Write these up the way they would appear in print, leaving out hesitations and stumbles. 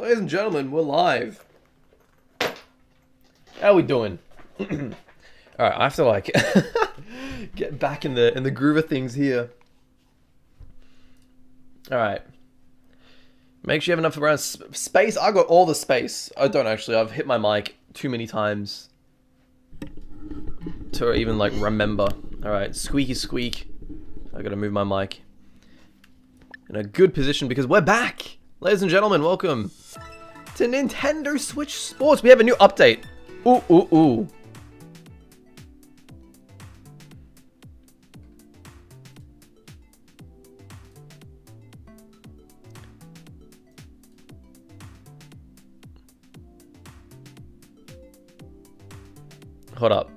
Ladies and gentlemen, we're live. How we doing? Alright, I have to like get back in the groove of things here. Alright. Make sure you have enough around space. I got all the space. I don't actually. I've hit my mic too many times to even like remember. Alright, squeaky squeak. I gotta move my mic in a good position because we're back! Ladies and gentlemen, welcome to Nintendo Switch Sports. We have a new update. Ooh, ooh, ooh. Hold up.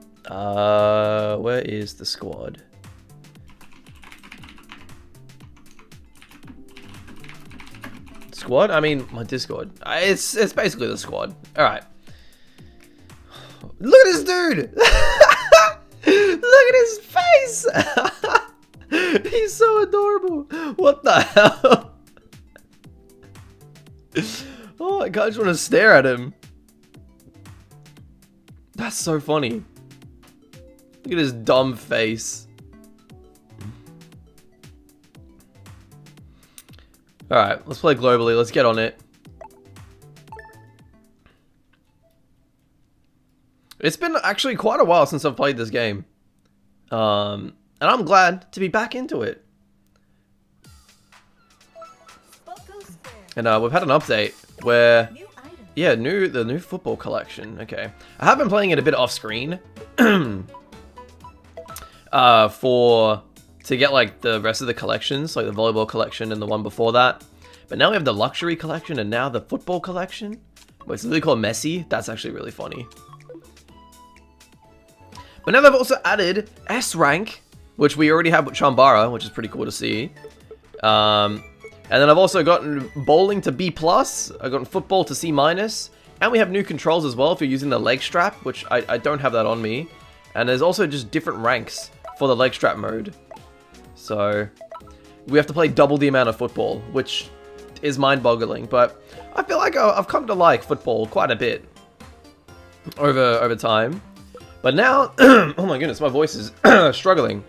Where is the squad? Squad? I mean, my Discord. It's basically the squad. Alright. Look at this dude! Look at his face! He's so adorable. What the hell? Oh, I just want to stare at him. That's so funny. Look at his dumb face. Alright, let's play globally. Let's get on it. It's been actually quite a while since I've played this game. And I'm glad to be back into it. And we've had an update where... Yeah, the new football collection. Okay. I have been playing it a bit off screen. To get like the rest of the collections, like the volleyball collection and the one before that. But now we have the luxury collection and now the football collection. It's really called Messi. That's actually really funny. But now they've also added S rank, which we already have with Chambara, which is pretty cool to see. And then I've also gotten bowling to B+, I've gotten football to C-, and we have new controls as well if you're using the leg strap, which I don't have that on me. And there's also just different ranks for the leg strap mode. So, we have to play double the amount of football, which is mind-boggling, but I feel like I've come to like football quite a bit over time. But now, oh my goodness, my voice is struggling.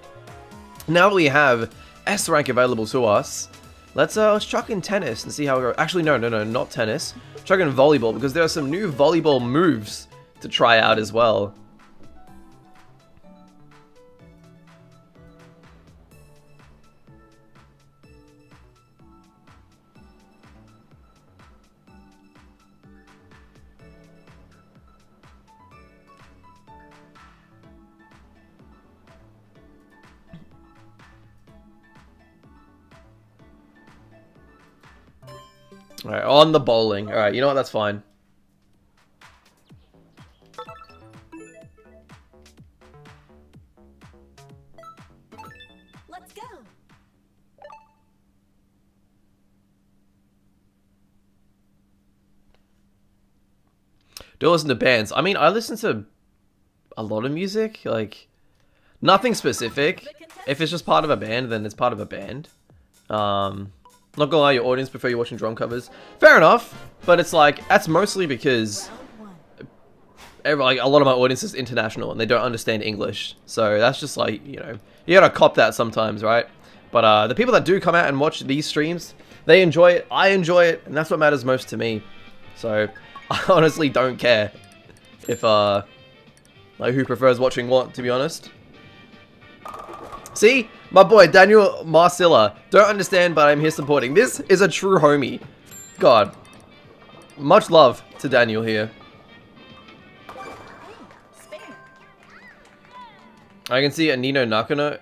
Now that we have S rank available to us, let's chuck in tennis and see how it goes. Actually, no, not tennis. Chuck in volleyball, because there are some new volleyball moves to try out as well. Alright, on the bowling. Alright, you know what? That's fine. Let's go. Do I listen to bands? I mean, I listen to a lot of music. Like, nothing specific. If it's just part of a band, then it's part of a band. Not gonna lie, your audience prefer you watching drum covers. Fair enough, but it's like, that's mostly because like, a lot of my audience is international and they don't understand English. So that's just like, you know, you gotta cop that sometimes, right? But the people that do come out and watch these streams, they enjoy it, I enjoy it, and that's what matters most to me. So I honestly don't care if, like, who prefers watching what, to be honest. See? My boy, Daniel Marcilla. Don't understand, but I'm here supporting. This is a true homie. God. Much love to Daniel here. I can see a Nino Nakano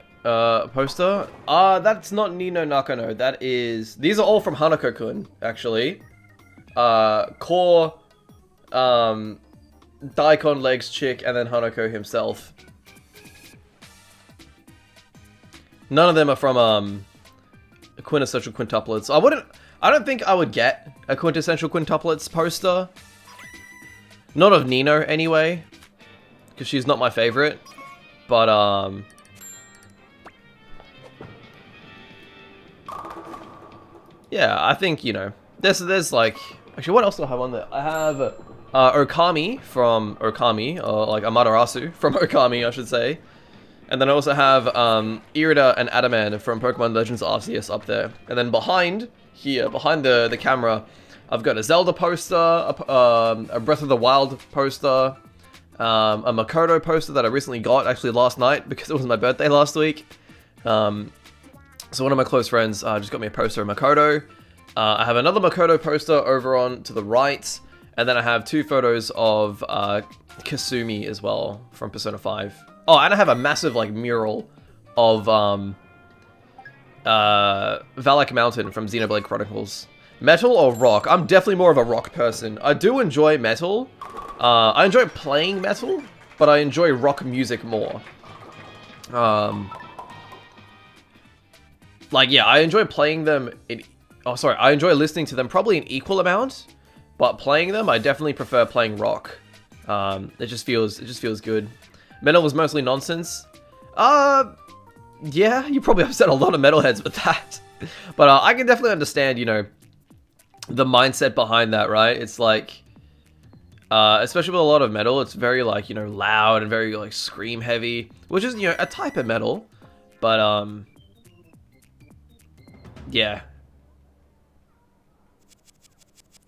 poster. That's not Nino Nakano. That is... These are all from Hanako-kun, actually. Core, Daikon Legs Chick, and then Hanako himself. None of them are from quintessential quintuplets. I don't think I would get a quintessential quintuplets poster. Not of Nino anyway, because she's not my favorite. But yeah, I think, you know, there's like Actually, what else do I have on there? I have Okami from Okami, or like Amaterasu from Okami, I should say. And then I also have Irida and Adaman from Pokemon Legends Arceus up there. And then behind here, behind the camera, I've got a Zelda poster, a Breath of the Wild poster, a Makoto poster that I recently got, actually last night, because it was my birthday last week. So one of my close friends just got me a poster of Makoto. I have another Makoto poster over on to the right, and then I have 2 photos of Kasumi as well from Persona 5. Oh, and I have a massive like mural of Valak Mountain from Xenoblade Chronicles. Metal or rock? I'm definitely more of a rock person. I do enjoy metal. I enjoy playing metal, but I enjoy rock music more. Like, yeah, I enjoy playing them in... Oh, sorry, I enjoy listening to them probably an equal amount, but playing them, I definitely prefer playing rock. It just feels good. Metal was mostly nonsense. Yeah, you probably upset a lot of metalheads with that. But I can definitely understand, you know, the mindset behind that, right? It's like, especially with a lot of metal, it's very, like, you know, loud and very, like, scream heavy, which is, you know, a type of metal. But, yeah.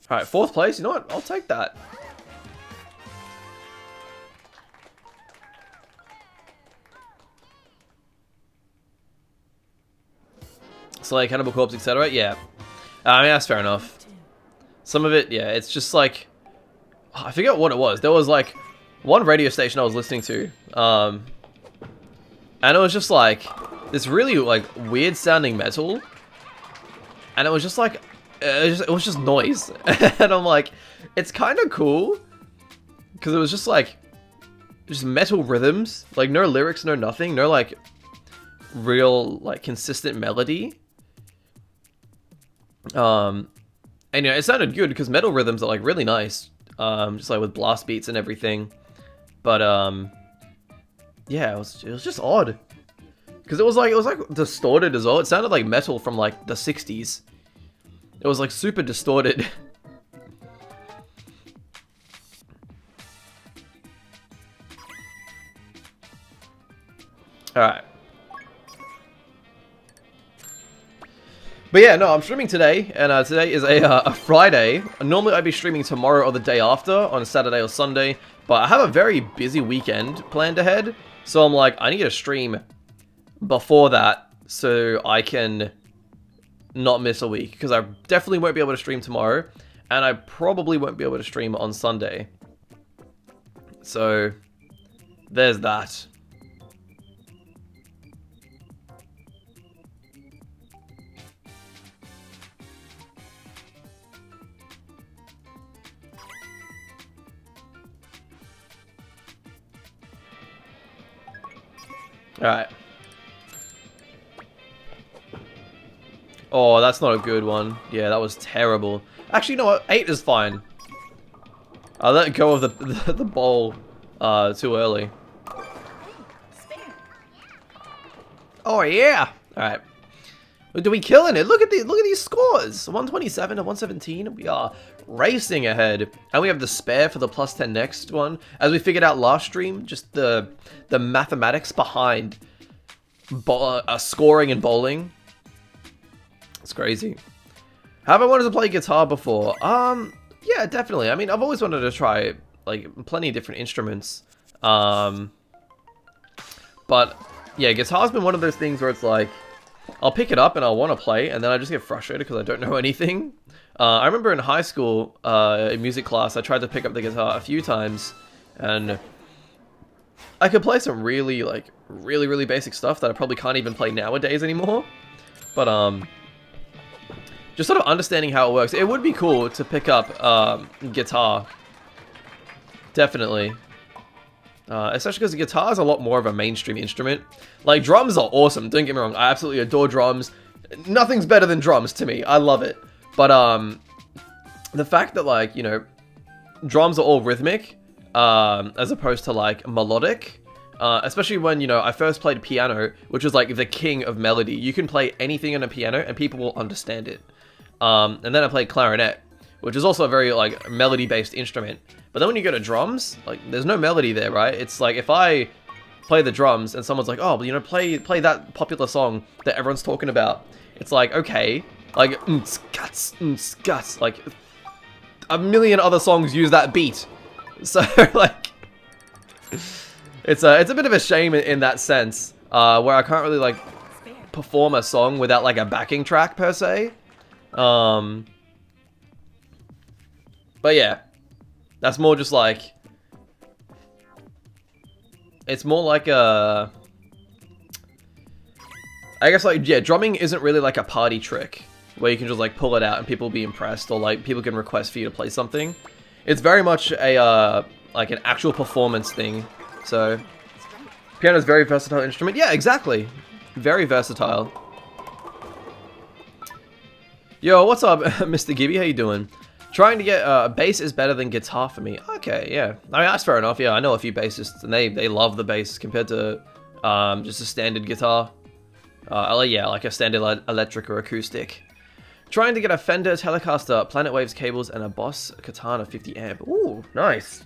Alright, 4th place, you know what? I'll take that. Slay, Cannibal Corpse, etc. Yeah. I mean, that's fair enough. Some of it, yeah, it's just like... I forget what it was. There was like one radio station I was listening to. And it was just like this really like weird sounding metal. And it was just like... it was just noise. And I'm like, it's kind of cool. Because it was just like... just metal rhythms. Like no lyrics, no nothing. No like... real like consistent melody. And you know, it sounded good because metal rhythms are like really nice, just like with blast beats and everything. But yeah, it was just odd because it was like distorted as well. It sounded like metal from like the 60s. It was like super distorted. All right. But yeah, no, I'm streaming today, and today is a Friday. Normally I'd be streaming tomorrow or the day after, on a Saturday or Sunday, but I have a very busy weekend planned ahead, so I'm like, I need to stream before that, so I can not miss a week, because I definitely won't be able to stream tomorrow, and I probably won't be able to stream on Sunday. So, there's that. Alright. Oh, that's not a good one. Yeah, that was terrible. Actually, you know what? 8 is fine. I let go of the bowl too early. Oh yeah! Alright. Do we killing it? Look at these scores! 127 to 117. We are racing ahead. And we have the spare for the +10 next one. As we figured out last stream, just the mathematics behind scoring and bowling. It's crazy. Have I wanted to play guitar before? Yeah, definitely. I mean, I've always wanted to try like plenty of different instruments. But yeah, guitar's been one of those things where it's like I'll pick it up and I'll want to play, and then I just get frustrated because I don't know anything. I remember in high school, in music class, I tried to pick up the guitar a few times, and I could play some really basic stuff that I probably can't even play nowadays anymore. But just sort of understanding how it works. It would be cool to pick up guitar. Definitely. Especially because the guitar is a lot more of a mainstream instrument. Like, drums are awesome, don't get me wrong. I absolutely adore drums. Nothing's better than drums to me. I love it. But, the fact that, like, you know, drums are all rhythmic, as opposed to, like, melodic. Especially when, you know, I first played piano, which was, like, the king of melody. You can play anything on a piano, and people will understand it. And then I played clarinet, which is also a very like melody-based instrument. But then when you go to drums, like there's no melody there, right? It's like if I play the drums and someone's like, oh, but you know, play that popular song that everyone's talking about. It's like, okay, like guts, like a million other songs use that beat. So like it's a bit of a shame in that sense, where I can't really like perform a song without like a backing track per se. But yeah, that's more just like, it's more like a, I guess like, yeah, drumming isn't really like a party trick where you can just like pull it out and people will be impressed, or like people can request for you to play something. It's very much a like an actual performance thing. So piano is a very versatile instrument. Yeah, exactly. Very versatile. Yo, what's up, Mr. Gibby? How you doing? Trying to get bass is better than guitar for me. Okay, yeah. I mean, that's fair enough. Yeah, I know a few bassists and they love the bass compared to just a standard guitar. Yeah, like a standard electric or acoustic. Trying to get a Fender Telecaster, Planet Waves cables, and a Boss Katana 50 amp. Ooh, nice.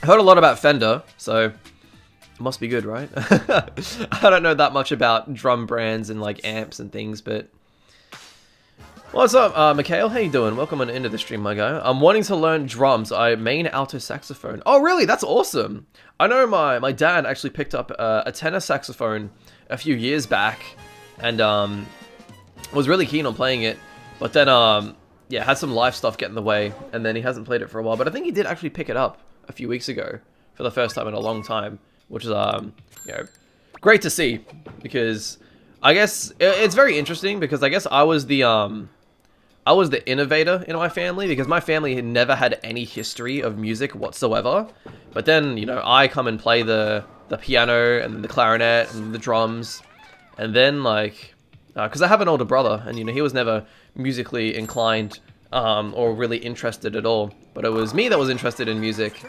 I heard a lot about Fender, so it must be good, right? I don't know that much about drum brands and like amps and things, but what's up, Mikhail? How you doing? Welcome on into the stream, my guy. I'm wanting to learn drums. I main alto saxophone. Oh, really? That's awesome. I know my dad actually picked up a tenor saxophone a few years back, and was really keen on playing it, but then yeah, had some life stuff get in the way, and then he hasn't played it for a while. But I think he did actually pick it up a few weeks ago for the first time in a long time, which is you know, great to see, because I guess it's very interesting, because I guess I was the innovator in my family, because my family had never had any history of music whatsoever. But then, you know, I come and play the piano and the clarinet and the drums, and then like, because I have an older brother, and you know, he was never musically inclined or really interested at all, but it was me that was interested in music.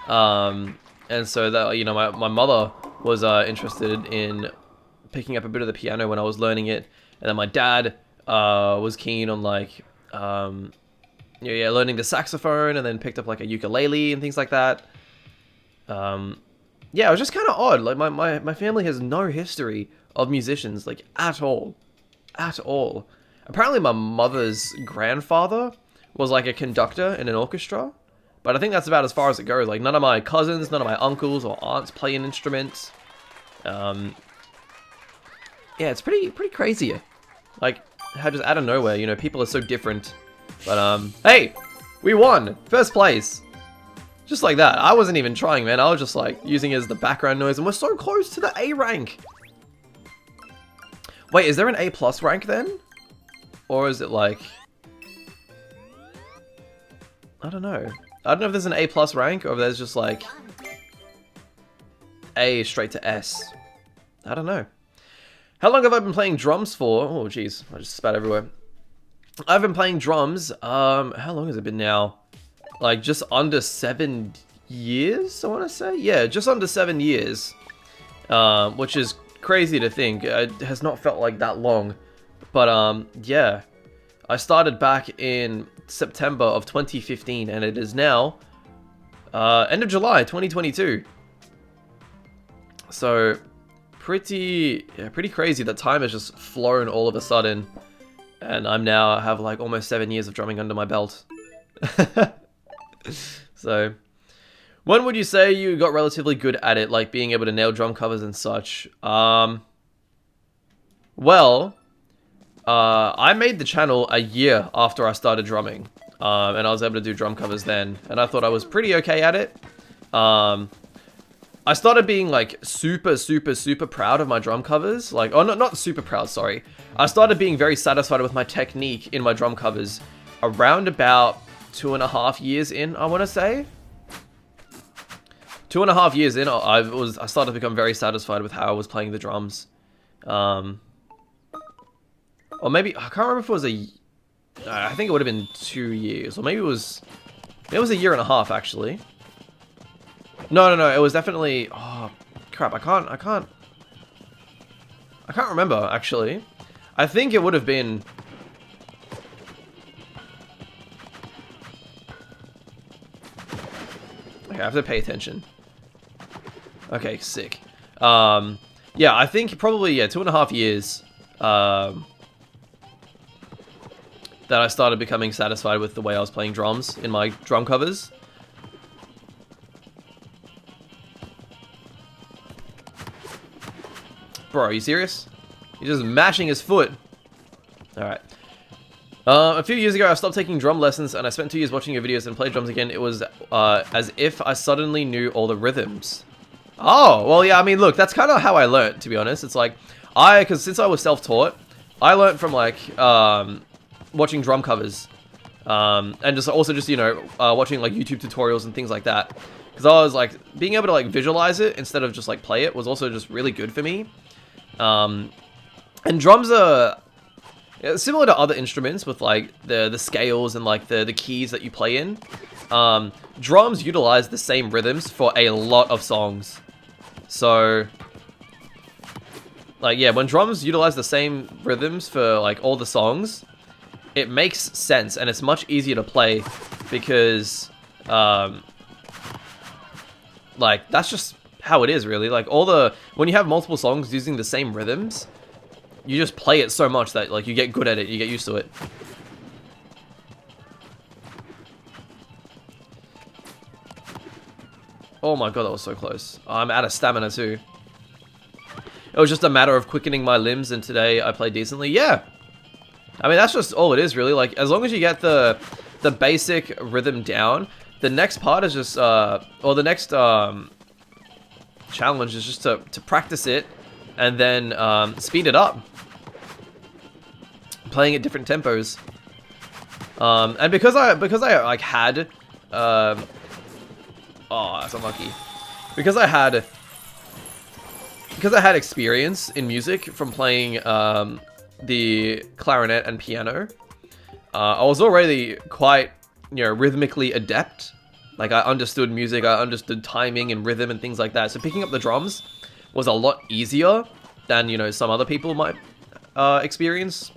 And so that, you know, my mother was interested in picking up a bit of the piano when I was learning it, and then my dad was keen on like yeah, learning the saxophone, and then picked up like a ukulele and things like that. Yeah, it was just kind of odd. Like my family has no history of musicians, like at all. Apparently my mother's grandfather was like a conductor in an orchestra, but I think that's about as far as it goes. Like none of my cousins, none of my uncles or aunts play an instrument. Yeah, it's pretty crazy. Like how just out of nowhere, you know, people are so different. But hey, we won! First place! Just like that. I wasn't even trying, man. I was just like using it as the background noise, and we're so close to the A rank. Wait, is there an A+ rank then? Or is it like, I don't know. I don't know if there's an A+ rank, or if there's just like A straight to S. I don't know. How long have I been playing drums for? Oh, jeez. I just spat everywhere. I've been playing drums, how long has it been now? Like, just under 7 years, I want to say? Yeah, just under 7 years. Which is crazy to think. It has not felt like that long. But, yeah. I started back in September of 2015, and it is now, end of July, 2022. So, pretty crazy that time has just flown all of a sudden. And I'm now have like almost 7 years of drumming under my belt. So, when would you say you got relatively good at it, like being able to nail drum covers and such? Well, I made the channel a year after I started drumming, and I was able to do drum covers then, and I thought I was pretty okay at it. I started being like super proud of my drum covers. Like, oh, not super proud, sorry. I started being very satisfied with my technique in my drum covers around about 2.5 years in, I want to say. 2.5 years in, I started to become very satisfied with how I was playing the drums. Or maybe, I can't remember if it was I think it would have been 2 years, or maybe it was a 1.5 years actually. No, it was definitely, oh, crap, I can't remember, actually. I think it would have been, have to pay attention. Okay, sick. Yeah, I think probably, yeah, 2.5 years, that I started becoming satisfied with the way I was playing drums in my drum covers. Bro, are you serious? He's just mashing his foot. Alright. A few years ago, I stopped taking drum lessons, and I spent 2 years watching your videos and played drums again. It was as if I suddenly knew all the rhythms. Oh, well, yeah, I mean, look, that's kind of how I learned, to be honest. It's like, because since I was self-taught, I learned from, like, watching drum covers. And just also just, you know, watching, like, YouTube tutorials and things like that. Because I was, like, being able to, like, visualize it instead of just, like, play it was also just really good for me. And drums are similar to other instruments with, like, the scales and, like, the keys that you play in. Drums utilize the same rhythms for a lot of songs. So, like, yeah, when drums utilize the same rhythms for, like, all the songs, it makes sense, and it's much easier to play because, like, that's just how it is, really. Like, when you have multiple songs using the same rhythms, you just play it so much that, like, you get good at it, you get used to it. Oh my god, that was so close. I'm out of stamina too. It was just a matter of quickening my limbs, and today I played decently. Yeah! I mean, that's just all it is, really. Like, as long as you get the basic rhythm down, the next part is just, or the next challenge is just to practice it, and then speed it up. Playing at different tempos. And because I like had, oh, that's unlucky. Because I had experience in music from playing the clarinet and piano, I was already quite, you know, rhythmically adept. Like, I understood music, I understood timing and rhythm and things like that. So picking up the drums was a lot easier than, you know, some other people might experience.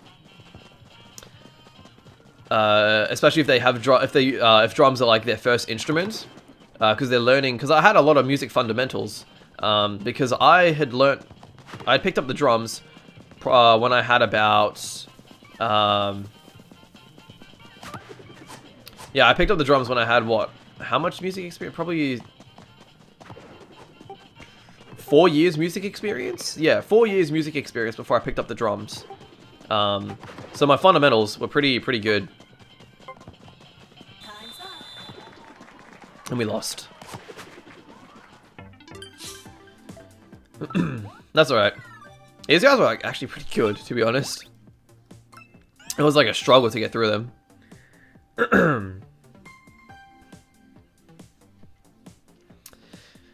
Especially if they have if drums are like their first instrument. Because they're learning, because I had a lot of music fundamentals, because I picked up the drums when I had about, yeah, I picked up the drums when I had, what, how much music experience? Probably 4 years music experience? Yeah, 4 years music experience before I picked up the drums. So my fundamentals were pretty good. And we lost. That's alright. These guys were like actually pretty good, to be honest. It was like a struggle to get through them.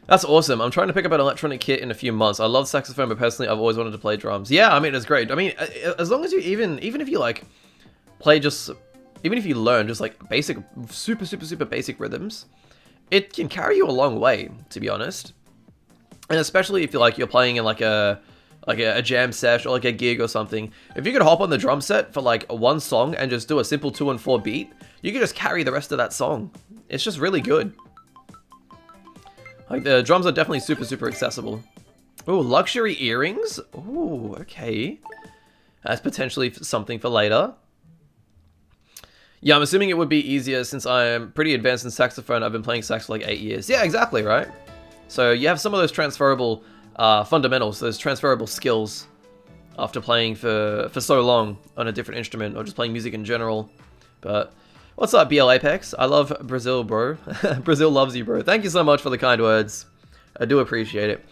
That's awesome. I'm trying to pick up an electronic kit in a few months. I love saxophone, but personally I've always wanted to play drums. Yeah, I mean, it's great. I mean, as long as you even if you like play just, even if you learn just like basic, super basic rhythms, it can carry you a long way, to be honest. And especially if you're playing in like a jam sesh or like a gig or something. If you could hop on the drum set for like one song and just do a simple 2 and 4 beat, you could just carry the rest of that song. It's just really good. Like, the drums are definitely super accessible. Ooh, luxury earrings? Ooh, okay. That's potentially something for later. Yeah, I'm assuming it would be easier since I am pretty advanced in saxophone. I've been playing sax for like 8 years. Yeah, exactly, right? So you have some of those transferable fundamentals, those transferable skills after playing for so long on a different instrument or just playing music in general. But what's up, BL Apex? I love Brazil, bro. Brazil loves you, bro. Thank you so much for the kind words. I do appreciate it.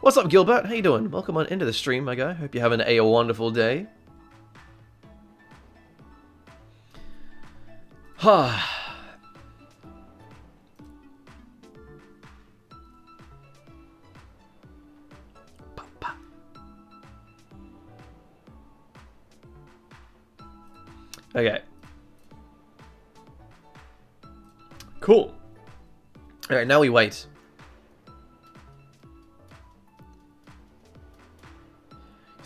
What's up, Gilbert? How you doing? Welcome on into the stream, my guy. Hope you're having a wonderful day. Okay. Cool. Alright, now we wait.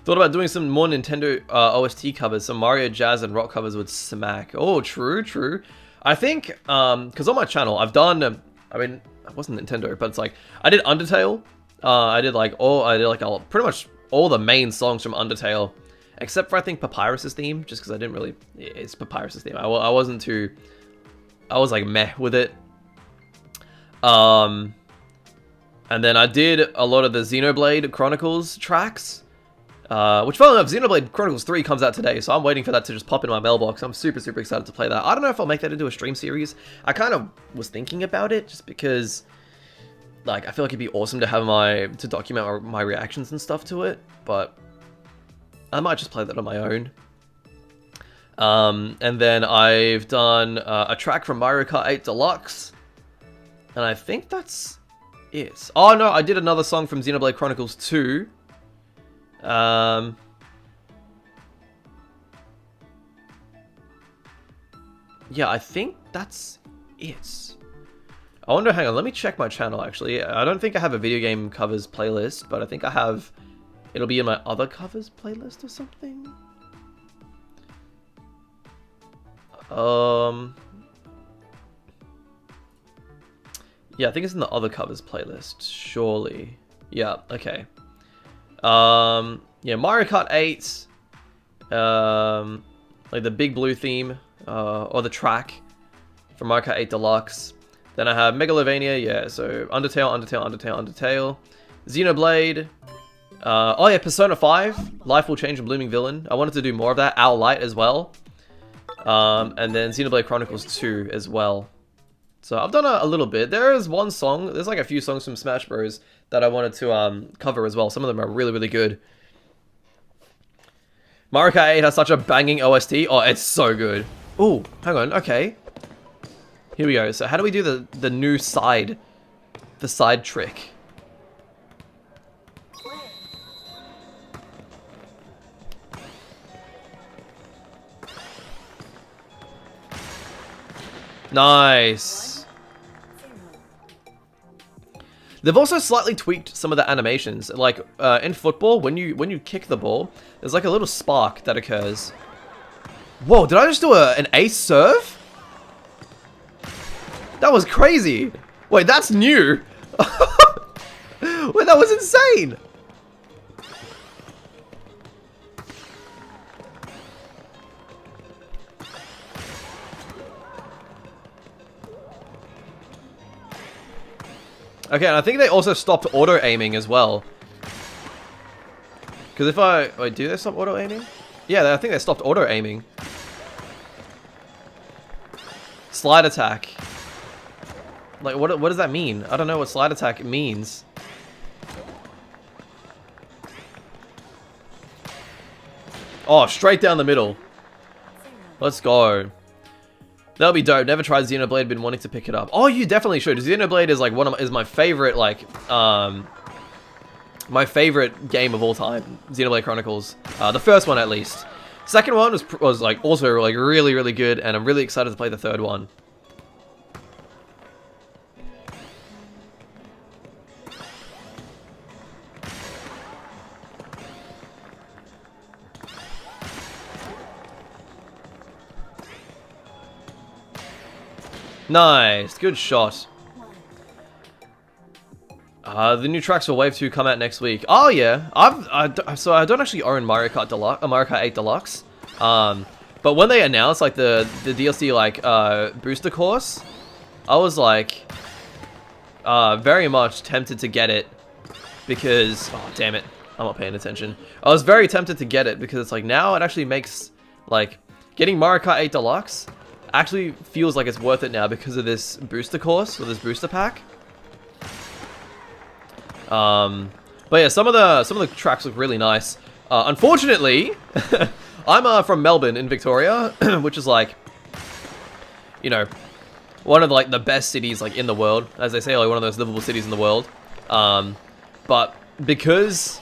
Thought about doing some more Nintendo OST covers. Some Mario, Jazz, and rock covers would smack. Oh, true. I think, because on my channel, I've done, I mean, it wasn't Nintendo, but it's like I did Undertale. I did like pretty much all the main songs from Undertale, except for I think Papyrus's theme, just because I didn't really. It's Papyrus's theme. I wasn't too. I was like meh with it. And then I did a lot of the Xenoblade Chronicles tracks. Which, funnily enough, Xenoblade Chronicles 3 comes out today, so I'm waiting for that to just pop in my mailbox. I'm super, super excited to play that. I don't know if I'll make that into a stream series. I kind of was thinking about it, just because, like, I feel like it'd be awesome to have to document my reactions and stuff to it, but I might just play that on my own. And then I've done a track from Mario Kart 8 Deluxe, and I think that's it. Oh, no, I did another song from Xenoblade Chronicles 2. Yeah, I think that's it. I wonder, hang on, let me check my channel actually. I don't think I have a video game covers playlist, but I think I have, it'll be in my other covers playlist or something. Yeah, I think it's in the other covers playlist, surely. Yeah, okay. Yeah, Mario Kart 8, like the Big Blue theme, or the track from Mario Kart 8 Deluxe. Then I have Megalovania, yeah, so Undertale, Xenoblade, oh yeah, Persona 5, Life Will Change and Blooming Villain. I wanted to do more of that, Owl Light as well. And then Xenoblade Chronicles 2 as well. So I've done a little bit. There is one song, there's like a few songs from Smash Bros. That I wanted to cover as well. Some of them are really, really good. Mario Kart 8 has such a banging OST. Oh, it's so good. Ooh, hang on, okay. Here we go. So how do we do the new side? The side trick. Nice. They've also slightly tweaked some of the animations. Like in football, when you kick the ball, there's like a little spark that occurs. Whoa! Did I just do an ace serve? That was crazy. Wait, that's new. Wait, that was insane. Okay, and I think they also stopped auto-aiming as well. Because if I... Wait, do they stop auto-aiming? Yeah, I think they stopped auto-aiming. Slide attack. Like, what does that mean? I don't know what slide attack means. Oh, straight down the middle. Let's go. That'll be dope. Never tried Xenoblade, been wanting to pick it up. Oh, you definitely should. Xenoblade is like is my favorite, like, my favorite game of all time. Xenoblade Chronicles. The first one, at least. Second one was like also like really, really good, and I'm really excited to play the third one. Nice, good shot. The new tracks for Wave 2 come out next week. Oh yeah, so I don't actually own Mario Kart Deluxe, Mario Kart 8 Deluxe. But when they announced like the DLC like booster course, I was like very much tempted to get it because damn it, I'm not paying attention. I was very tempted to get it because it's like now it actually makes like getting Mario Kart 8 Deluxe actually feels like it's worth it now because of this booster course or this booster pack. But yeah, some of the tracks look really nice. Unfortunately, I'm from Melbourne in Victoria, which is like, you know, one of like the best cities like in the world, as they say, like one of those livable cities in the world. But because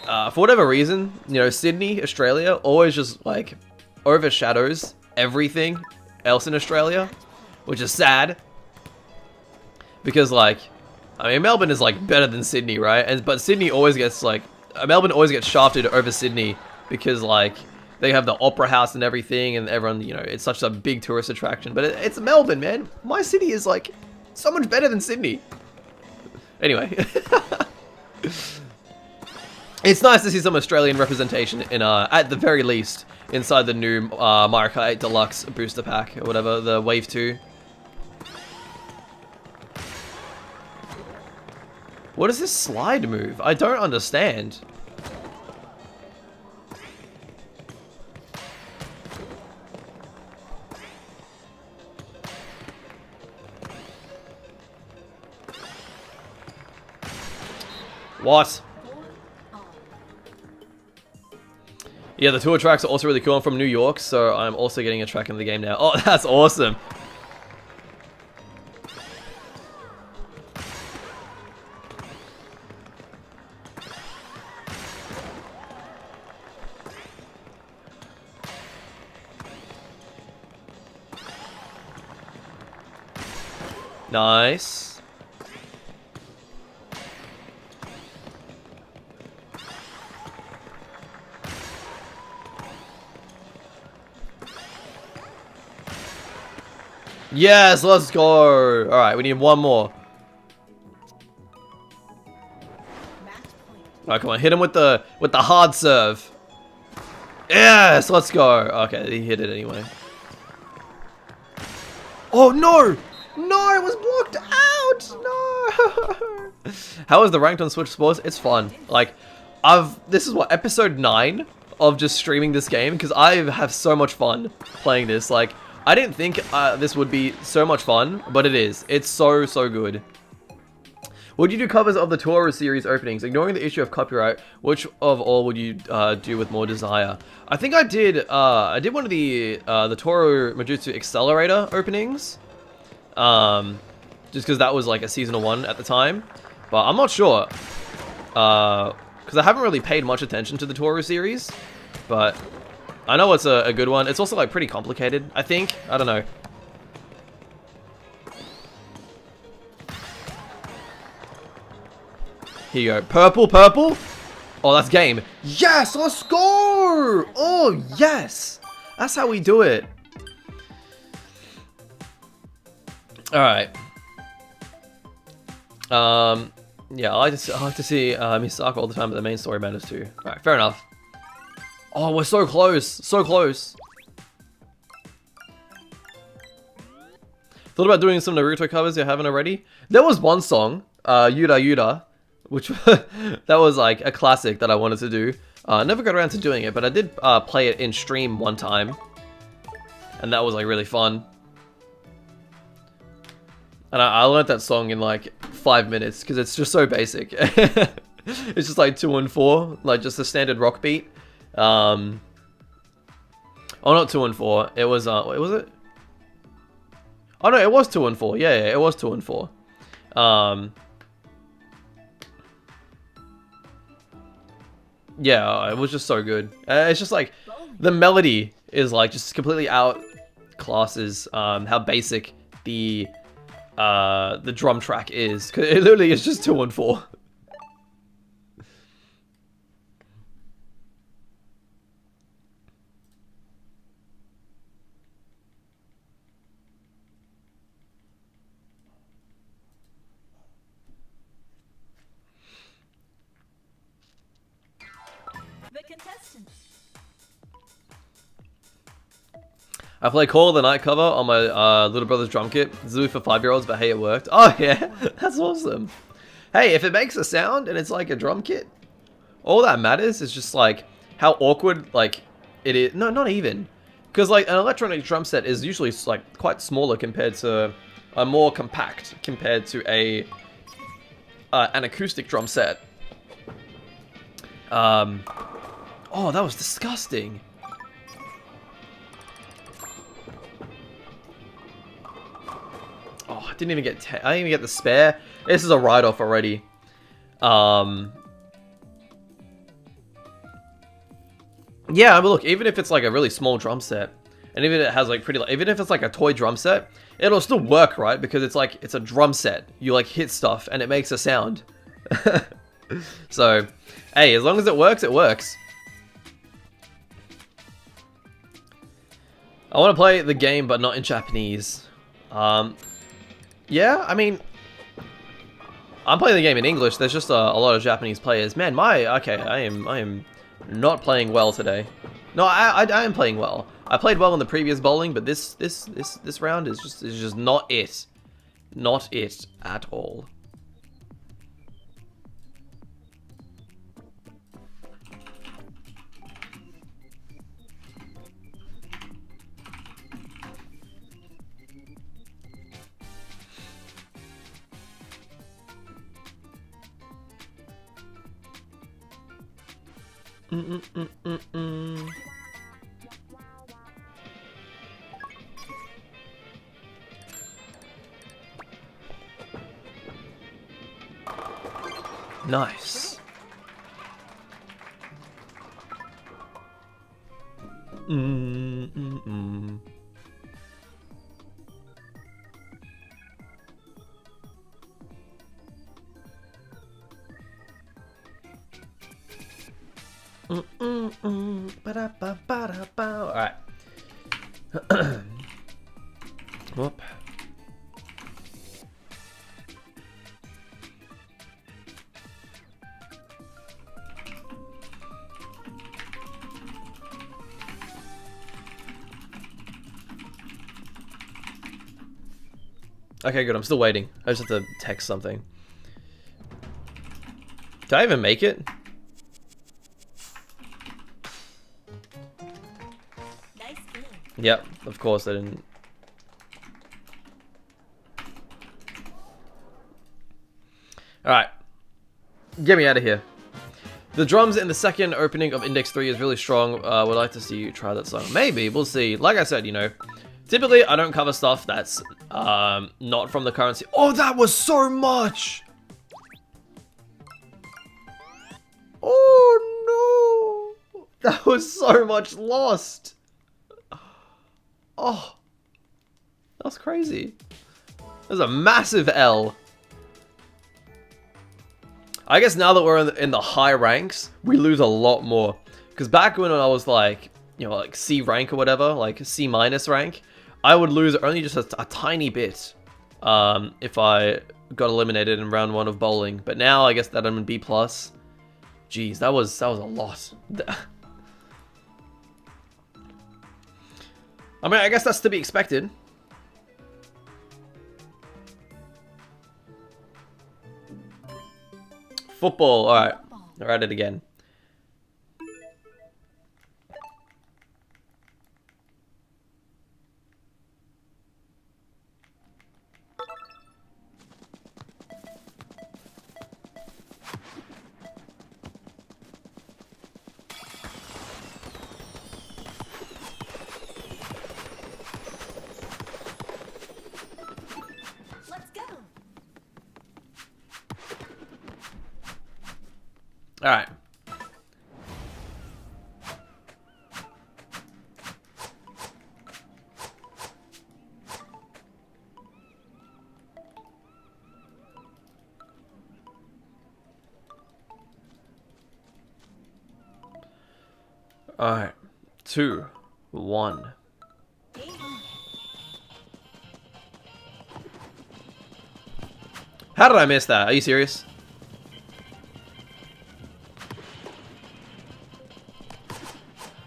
for whatever reason, you know, Sydney, Australia, always just like overshadows everything else in Australia, which is sad. Because like, I mean, Melbourne is like better than Sydney, right? But Sydney always gets like, Melbourne always gets shafted over Sydney because like they have the opera house and everything, and everyone, you know, it's such a big tourist attraction. But it's Melbourne, man. My city is like so much better than Sydney. Anyway, it's nice to see some Australian representation in, at the very least, inside the new Mario Kart 8 Deluxe booster pack or whatever, the Wave 2. What is this slide move? I don't understand. What? Yeah, the tour tracks are also really cool. I'm from New York, so I'm also getting a track in the game now. Oh, that's awesome. Nice. Yes, let's go. All right, we need one more. All right, come on, hit him with the hard serve. Yes, let's go. Okay, he hit it anyway. Oh no! No, it was blocked out. No. How is the ranked on Switch Sports? It's fun. Like, this is what, episode 9 of just streaming this game, because I have so much fun playing this. Like, I didn't think this would be so much fun, but it is. It's so good. Would you do covers of the Toru series openings? Ignoring the issue of copyright, which of all would you do with more desire? I think I did one of the Toru Majutsu Accelerator openings. Just because that was like a seasonal one at the time. But I'm not sure. Because I haven't really paid much attention to the Toru series. But I know it's a good one. It's also like pretty complicated, I think. I don't know. Here you go. Purple, purple. Oh, that's game. Yes, let's go. Oh, yes. That's how we do it. All right. Yeah, I like to see Misako all the time, but the main story matters too. All right, fair enough. Oh, we're so close. So close. Thought about doing some Naruto covers you haven't already. There was one song, Yuda Yuda, which that was like a classic that I wanted to do. Never got around to doing it, but I did play it in stream one time. And that was like really fun. And I learned that song in like 5 minutes because it's just so basic. It's just like 2 and 4, like just a standard rock beat. Oh, not 2 and 4. It was what was it? Oh no, it was 2 and 4. Yeah, it was 2 and 4. Yeah, it was just so good. It's just like the melody is like just completely outclasses how basic the drum track is. 'Cause it literally is just 2 and 4. I play Call of the Night cover on my little brother's drum kit. Zoo for 5-year-olds, but hey, it worked. Oh yeah, that's awesome. Hey, if it makes a sound and it's like a drum kit, all that matters is just like how awkward like it is. No, not even. Because like an electronic drum set is usually like quite smaller compared to more compact compared to an acoustic drum set. Oh, that was disgusting. Oh, I didn't even get the spare. This is a write-off already. Yeah, but look, even if it's like a really small drum set, and even if it has like even if it's like a toy drum set, it'll still work, right? Because it's a drum set. You like hit stuff and it makes a sound. So, hey, as long as it works, it works. I want to play the game, but not in Japanese. Yeah, I mean, I'm playing the game in English. There's just a lot of Japanese players. Man, okay, I am not playing well today. No, I am playing well. I played well in the previous bowling, but this round is just not it. Not it at all. Nice. Alright. Whoop. Okay, good. I'm still waiting. I just have to text something. Did I even make it? Nice game. Yep, of course I didn't. Alright. Get me out of here. The drums in the second opening of Index 3 is really strong. Would like to see you try that song. Maybe, we'll see. Like I said, you know, typically I don't cover stuff that's not from the currency. Oh, that was so much! Oh no! That was so much lost! Oh, that's crazy. That's a massive L. I guess now that we're in the high ranks, we lose a lot more. Because back when I was like, you know, like C rank or whatever, like C minus rank, I would lose only just a tiny bit if I got eliminated in round 1 of bowling. But now I guess that I'm in B plus. Jeez, that was a lot. I mean, I guess that's to be expected. Football. Alright. We're at it again. Let's go. Alright. Alright. 2, 1. How did I miss that? Are you serious?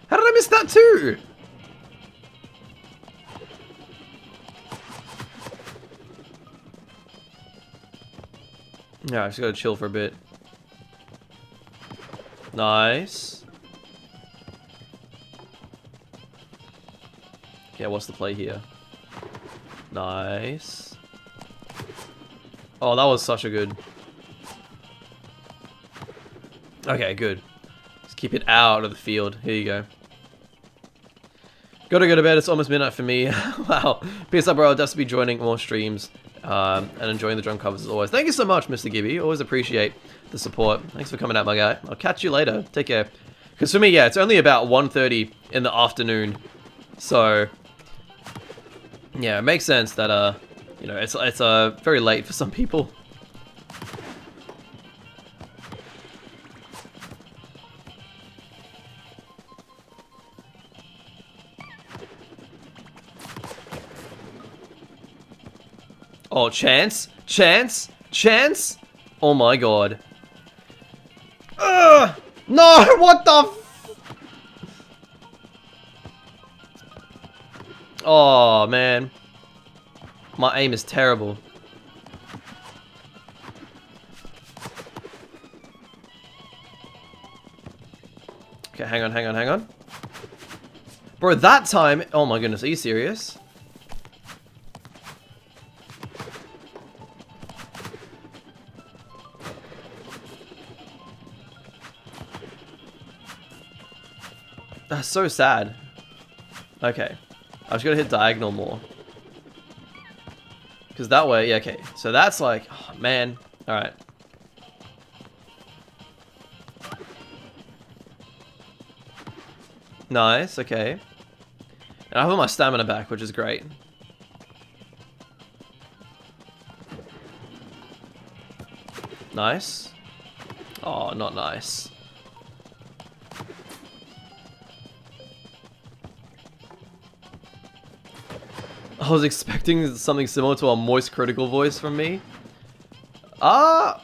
How did I miss that too? Yeah, I just gotta chill for a bit. Nice. Okay, what's the play here? Nice. Oh, that was such a good. Okay, good. Just keep it out of the field. Here you go. Gotta go to bed. It's almost midnight for me. Wow. Peace up, bro. I'll just be joining more streams and enjoying the drum covers as always. Thank you so much, Mr. Gibby. Always appreciate the support. Thanks for coming out, my guy. I'll catch you later. Take care. Because for me, yeah, it's only about 1:30 in the afternoon. So, yeah, it makes sense that, you know, it's very late for some people. Oh, chance. Chance. Chance. Oh my god. Ugh! No, what the f— Oh, man. My aim is terrible. Okay, hang on, hang on, hang on. Bro, that time— oh my goodness, are you serious? That's so sad. Okay. I just gotta hit diagonal more. Because that way— yeah, okay. So that's like— oh, man. Alright. Nice, okay. And I have all my stamina back, which is great. Nice. Oh, not nice. I was expecting something similar to a moist critical voice from me. I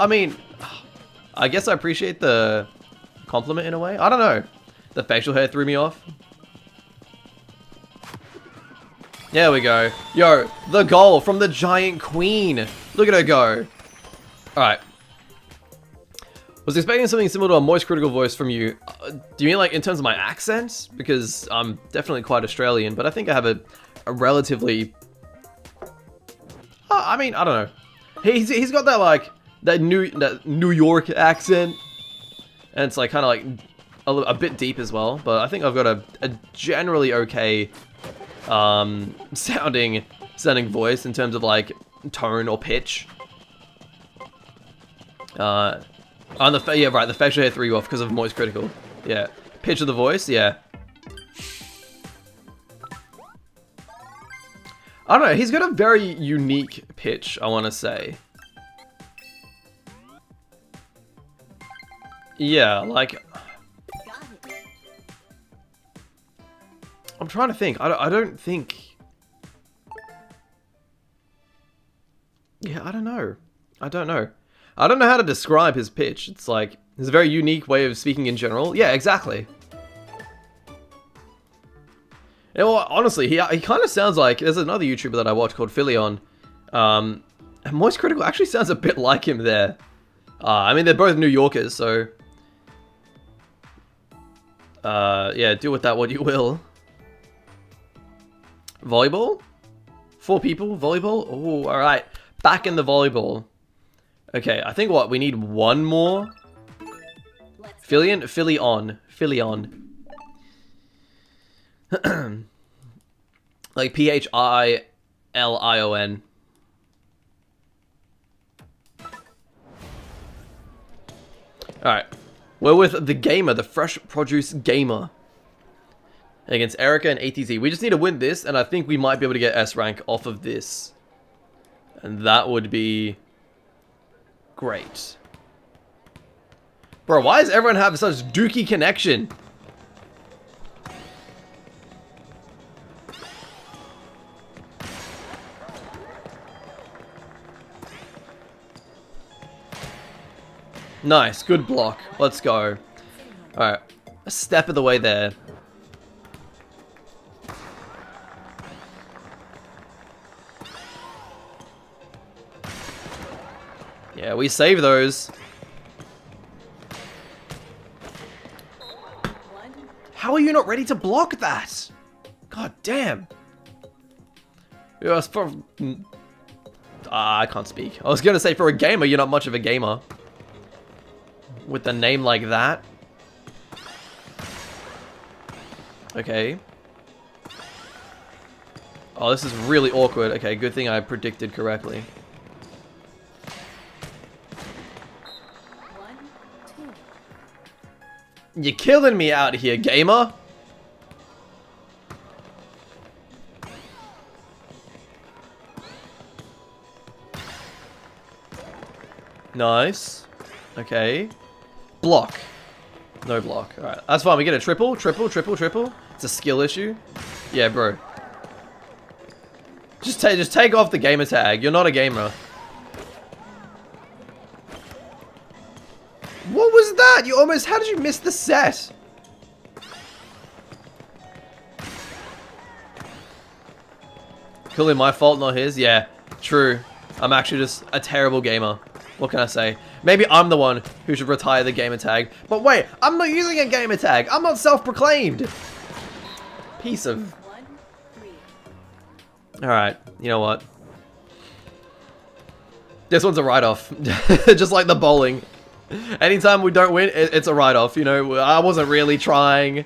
mean, I guess I appreciate the compliment in a way. I don't know. The facial hair threw me off. There we go. Yo, the goal from the giant queen. Look at her go. Alright. Was expecting something similar to a moist critical voice from you. Do you mean like in terms of my accent? Because I'm definitely quite Australian, but I think I have a relatively— I mean, I don't know. He's got that like that New York accent, and it's like kind of like a bit deep as well. But I think I've got a generally okay sounding voice in terms of like tone or pitch. On the yeah, right, the facial hair threw you off because of moist critical. Yeah, pitch of the voice. Yeah. I don't know, he's got a very unique pitch, I want to say. Yeah, like— I'm trying to think. I don't think— yeah, I don't know. I don't know. I don't know how to describe his pitch. It's like— it's a very unique way of speaking in general. Yeah, exactly. You know what, honestly, he kind of sounds like— there's another YouTuber that I watch called Philion. And Moist Critical actually sounds a bit like him there. I mean, they're both New Yorkers, so— yeah, do with that what you will. Volleyball? 4 people? Volleyball? Oh, alright. Back in the volleyball. Okay, I think what? We need one more? Philion? Philion. Like Philion. Alright. We're with the gamer, the fresh produce gamer. Against Erica and ATZ. We just need to win this, and I think we might be able to get S rank off of this. And that would be great. Bro, why does everyone have such dookie connection? Nice, good block. Let's go. Alright, a step of the way there. Yeah, we save those. How are you not ready to block that? God damn. I can't speak. I was gonna say, for a gamer, you're not much of a gamer. With a name like that. Okay. Oh, this is really awkward. Okay, good thing I predicted correctly. You're killing me out here, gamer. Nice. Okay. Block. No block. Alright. That's fine. We get a triple. It's a skill issue. Yeah, bro. Just take off the gamer tag. You're not a gamer. What was that? You almost... How did you miss the set? Clearly my fault, not his. Yeah, true. I'm actually just a terrible gamer. What can I say? Maybe I'm the one who should retire the gamer tag. But wait, I'm not using a gamer tag. I'm not self-proclaimed. Piece of... Alright, you know what? This one's a write-off. Just like the bowling. Anytime we don't win, it's a write-off. You know, I wasn't really trying.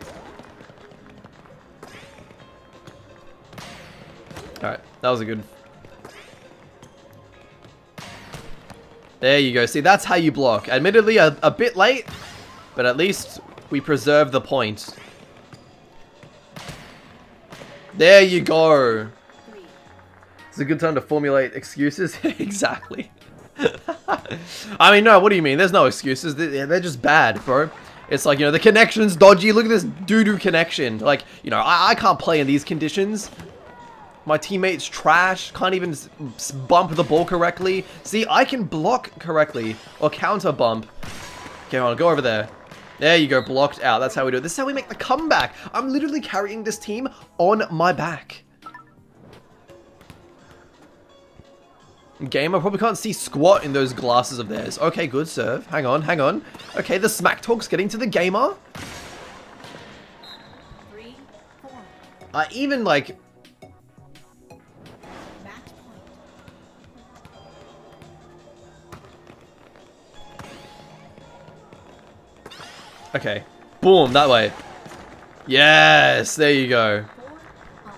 Alright, that was a good... There you go. See, that's how you block. Admittedly, a bit late, but at least we preserve the point. There you go. It's a good time to formulate excuses. Exactly. I mean, no, what do you mean? There's no excuses. They're just bad, bro. It's like, you know, the connection's dodgy. Look at this doo-doo connection. Like, you know, I can't play in these conditions. My teammate's trash, can't even bump the ball correctly. See, I can block correctly, or counter bump. Okay, on, go over there. There you go, blocked out. That's how we do it. This is how we make the comeback. I'm literally carrying this team on my back. Game, I probably can't see squat in those glasses of theirs. Okay, good serve. Hang on, hang on. Okay, the smack talk's getting to the gamer. 3, 4. Even like... Okay. Boom, that way. Yes, there you go.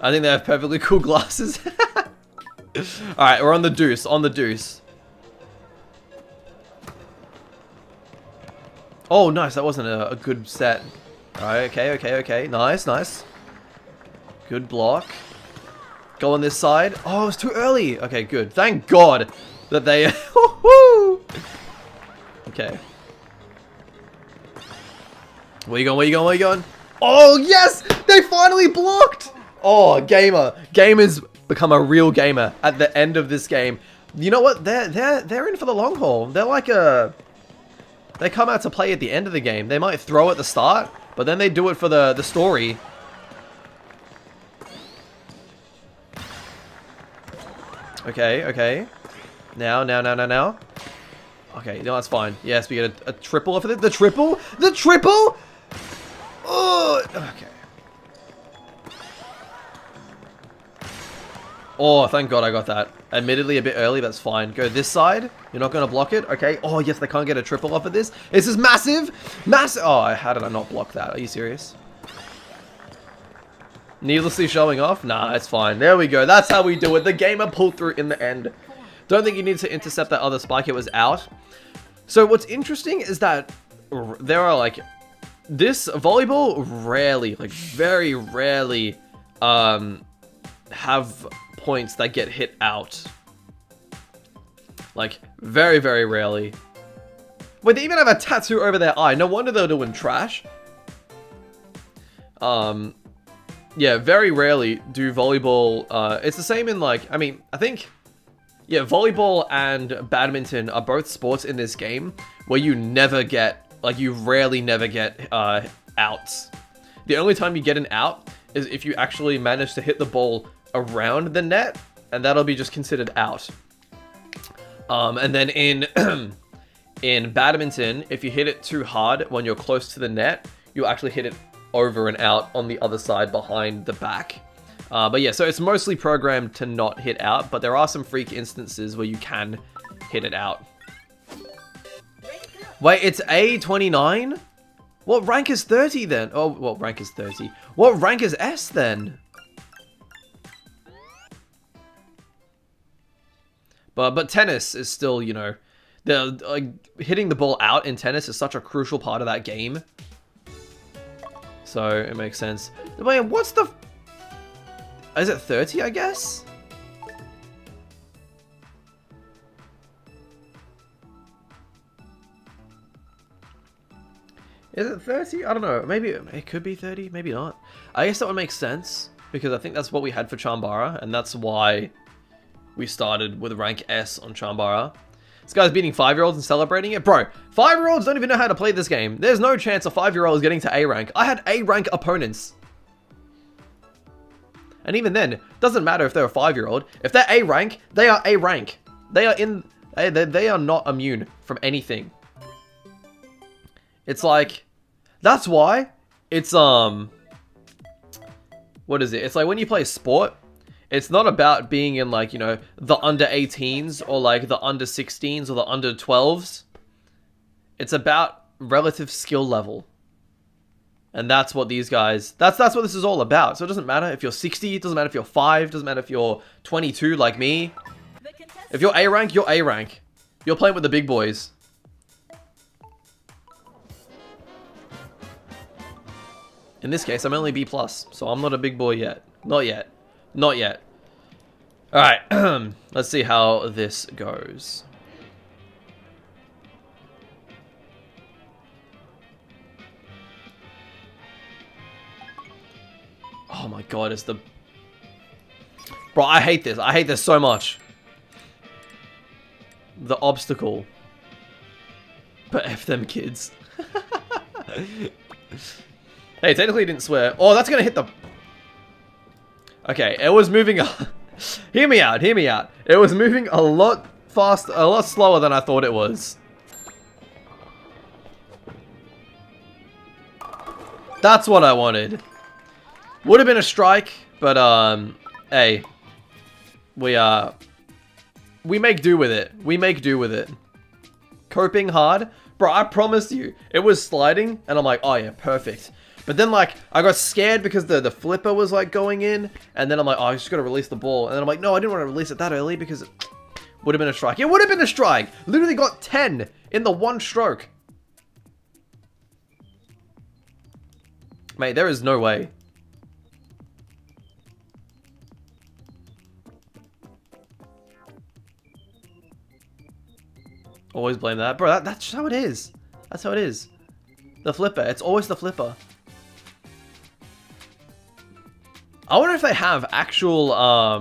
I think they have perfectly cool glasses. Alright, we're on the deuce, on the deuce. Oh, nice, that wasn't a good set. Alright, okay. Nice, nice. Good block. Go on this side. Oh, it's too early. Okay, good. Thank God that they... Okay. Where you going? Where you going? Where you going? Oh, yes! They finally blocked! Oh, gamer. Gamers become a real gamer at the end of this game. You know what? They're in for the long haul. They're like a... They come out to play at the end of the game. They might throw at the start, but then they do it for the story. Okay. Now. Okay, no, that's fine. Yes, we get a triple off of it. The triple? The triple? Oh, okay. Oh, thank God I got that. Admittedly, a bit early, that's fine. Go this side. You're not going to block it? Okay. Oh, yes, they can't get a triple off of this. This is massive. Massive. Oh, how did I not block that? Are you serious? Needlessly showing off? Nah, it's fine. There we go. That's how we do it. The gamer pulled through in the end. Don't think you need to intercept that other spike. It was out. So what's interesting is that there are like... This volleyball rarely, like very rarely, have points that get hit out. Like, very, very rarely. Wait, they even have a tattoo over their eye. No wonder they're doing trash. Yeah, very rarely do volleyball... it's the same in, like... I mean, I think... Yeah, volleyball and badminton are both sports in this game where you never get... Like, you rarely never get outs. The only time you get an out is if you actually manage to hit the ball around the net, and that'll be just considered out. And then in in badminton, if you hit it too hard when you're close to the net, you'll actually hit it over and out on the other side behind the back. But yeah, so it's mostly programmed to not hit out, but there are some freak instances where you can hit it out. Wait, it's A29? What rank is 30 then? Oh, what rank is 30? What rank is S then? But tennis is still, you know, hitting the ball out in tennis is such a crucial part of that game. So it makes sense. Wait, what's the... Is it 30, I guess? Is it 30? I don't know. Maybe it could be 30, maybe not. I guess that would make sense, because I think that's what we had for Chambara, and that's why we started with rank S on Chambara. This guy's beating 5-year-olds and celebrating it. Bro, 5-year-olds don't even know how to play this game. There's no chance a 5-year-old is getting to A rank. I had A rank opponents. And even then, doesn't matter if they're a 5-year-old. If they're A rank, they are A rank. They are not immune from anything. It's like, that's why it's, what is it? It's like when you play sport, it's not about being in like, you know, the under 18s or like the under 16s or the under 12s. It's about relative skill level. And that's what these guys, that's what this is all about. So it doesn't matter if you're 60, it doesn't matter if you're 5, it doesn't matter if you're 22 like me. If you're A rank, you're A rank. You're playing with the big boys. In this case, I'm only B+, so I'm not a big boy yet. Not yet. Not yet. Alright, let's see how this goes. Oh my god, it's the... Bro, I hate this. I hate this so much. The obstacle. But F them kids. Hey, technically it didn't swear. Oh, that's gonna hit the... Okay, it was moving... Hear me out, hear me out. It was moving a lot faster, a lot slower than I thought it was. That's what I wanted. Would have been a strike, but hey, we make do with it. We make do with it. Coping hard, bro. I promise you, it was sliding, and I'm like, oh yeah, perfect. But then like I got scared because the flipper was like going in, and then I'm like, oh, I just gotta release the ball, and then I'm like, no, I didn't want to release it that early because it would have been a strike. It would have been a strike. Literally got 10 in the one stroke. Mate, there is no way. Always blame that. Bro, that's how it is. That's how it is. The flipper. It's always the flipper. I wonder if they have actual, I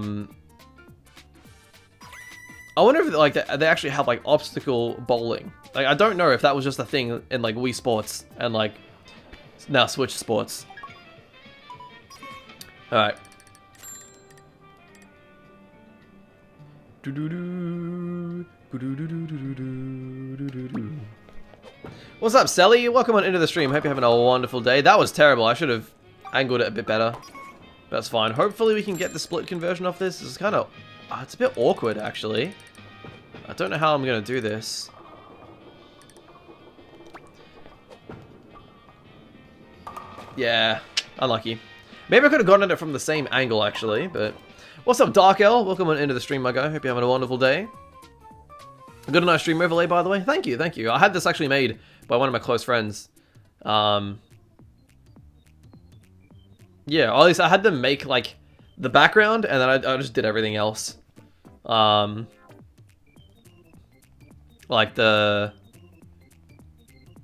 wonder if, like, they actually have, like, obstacle bowling. Like, I don't know if that was just a thing in, like, Wii Sports and, like, now Switch Sports. Alright. What's up, Sally? Welcome on into the stream. Hope you're having a wonderful day. That was terrible. I should have angled it a bit better. That's fine. Hopefully we can get the split conversion off this. It's kind of... it's a bit awkward, actually. I don't know how I'm going to do this. Yeah, unlucky. Maybe I could have gotten it from the same angle, actually, but... What's up, Dark L? Welcome on into the stream, my guy. Hope you're having a wonderful day. Got a nice stream overlay, by the way. Thank you, thank you. I had this actually made by one of my close friends. Yeah, or at least I had them make, like, the background, and then I just did everything else. Like the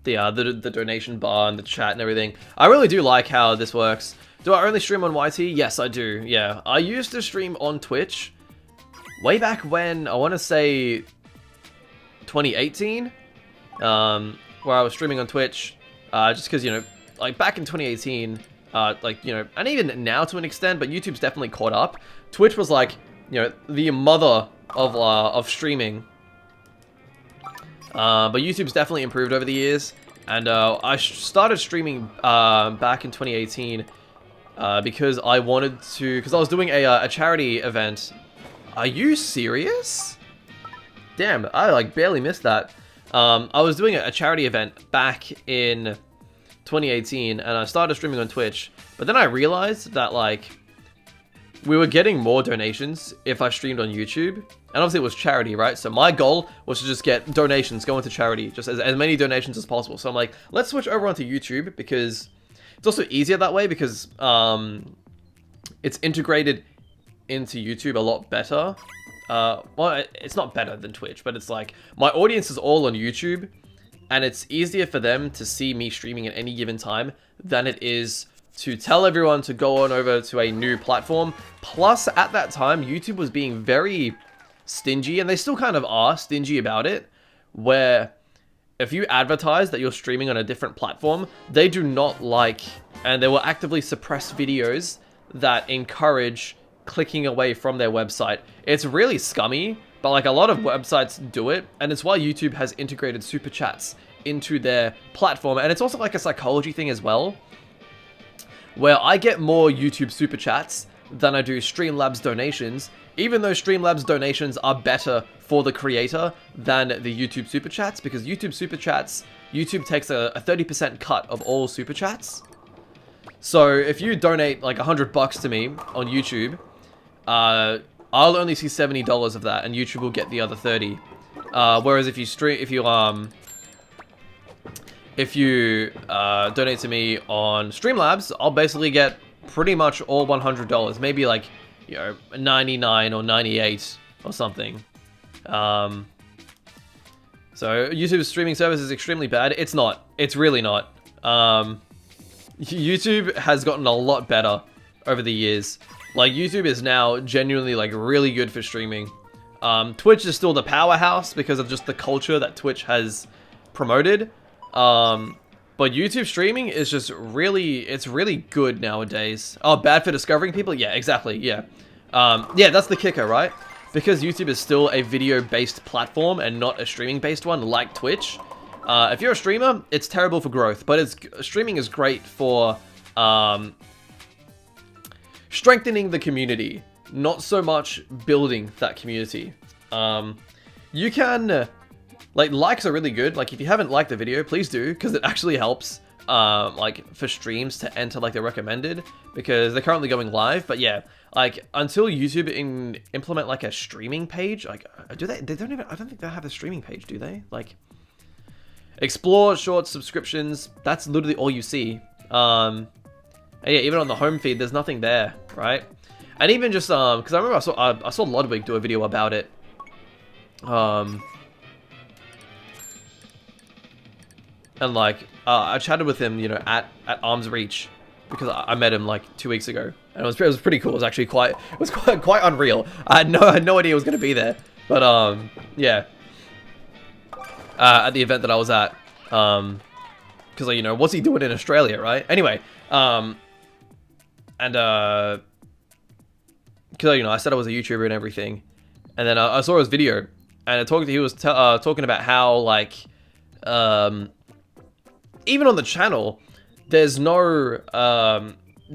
donation bar and the chat and everything. I really do like how this works. Do I only stream on YT? Yes, I do. Yeah, I used to stream on Twitch way back when, I want to say 2018, where I was streaming on Twitch, just because, you know, like back in 2018, like, you know, and even now to an extent, but YouTube's definitely caught up. Twitch was like, you know, the mother of streaming. But YouTube's definitely improved over the years, and I started streaming back in 2018 because I wanted to, because I was doing a charity event. Are you serious? Damn, I like barely missed that. I was doing a charity event back in 2018, and I started streaming on Twitch, but then I realized that, like, we were getting more donations if I streamed on YouTube, and obviously it was charity, right? So my goal was to just get donations going to charity, just as many donations as possible. So I'm like, let's switch over onto YouTube, because it's also easier that way, because it's integrated into YouTube a lot better. Well, it's not better than Twitch, but it's like, my audience is all on YouTube, and it's easier for them to see me streaming at any given time than it is to tell everyone to go on over to a new platform. Plus, at that time, YouTube was being very stingy, and they still kind of are stingy about it, where if you advertise that you're streaming on a different platform, they do not like, and they will actively suppress videos that encourage clicking away from their website. It's really scummy, but like a lot of websites do it, and it's why YouTube has integrated super chats into their platform. And it's also like a psychology thing as well, where I get more YouTube super chats than I do Streamlabs donations, even though Streamlabs donations are better for the creator than the YouTube super chats, because YouTube super chats, YouTube takes a 30% cut of all super chats. So if you donate like $100 to me on YouTube, I'll only see $70 of that, and YouTube will get the other 30. Whereas if you donate to me on Streamlabs, I'll basically get pretty much all $100. Maybe like, you know, 99 or 98 or something. So YouTube's streaming service is extremely bad. It's not. It's really not. YouTube has gotten a lot better over the years. Like, YouTube is now genuinely, like, really good for streaming. Twitch is still the powerhouse because of just the culture that Twitch has promoted. But YouTube streaming is just really, it's really good nowadays. Oh, bad for discovering people? Yeah, exactly, yeah. Yeah, that's the kicker, right? Because YouTube is still a video-based platform and not a streaming-based one like Twitch. If you're a streamer, it's terrible for growth, but streaming is great for, strengthening the community, not so much building that community. You can, like, likes are really good. Like, if you haven't liked the video, please do, because it actually helps, like, for streams to enter, like, the recommended, because they're currently going live. But yeah, like, until YouTube implement, like, a streaming page, like, do they? They don't even, I don't think they have a streaming page, do they? Like, explore, shorts, subscriptions, that's literally all you see. And yeah, even on the home feed, there's nothing there, right? And even just, because I remember I saw Ludwig do a video about it. And like, I chatted with him, you know, at arm's reach, because I met him like 2 weeks ago, and it was pretty cool. It was actually quite unreal. I had no idea it was gonna be there, but yeah. At the event that I was at, because like, you know, what's he doing in Australia, right? Anyway, because, you know, I said I was a YouTuber and everything, and then I saw his video, and he was talking about how, like, even on the channel, there's no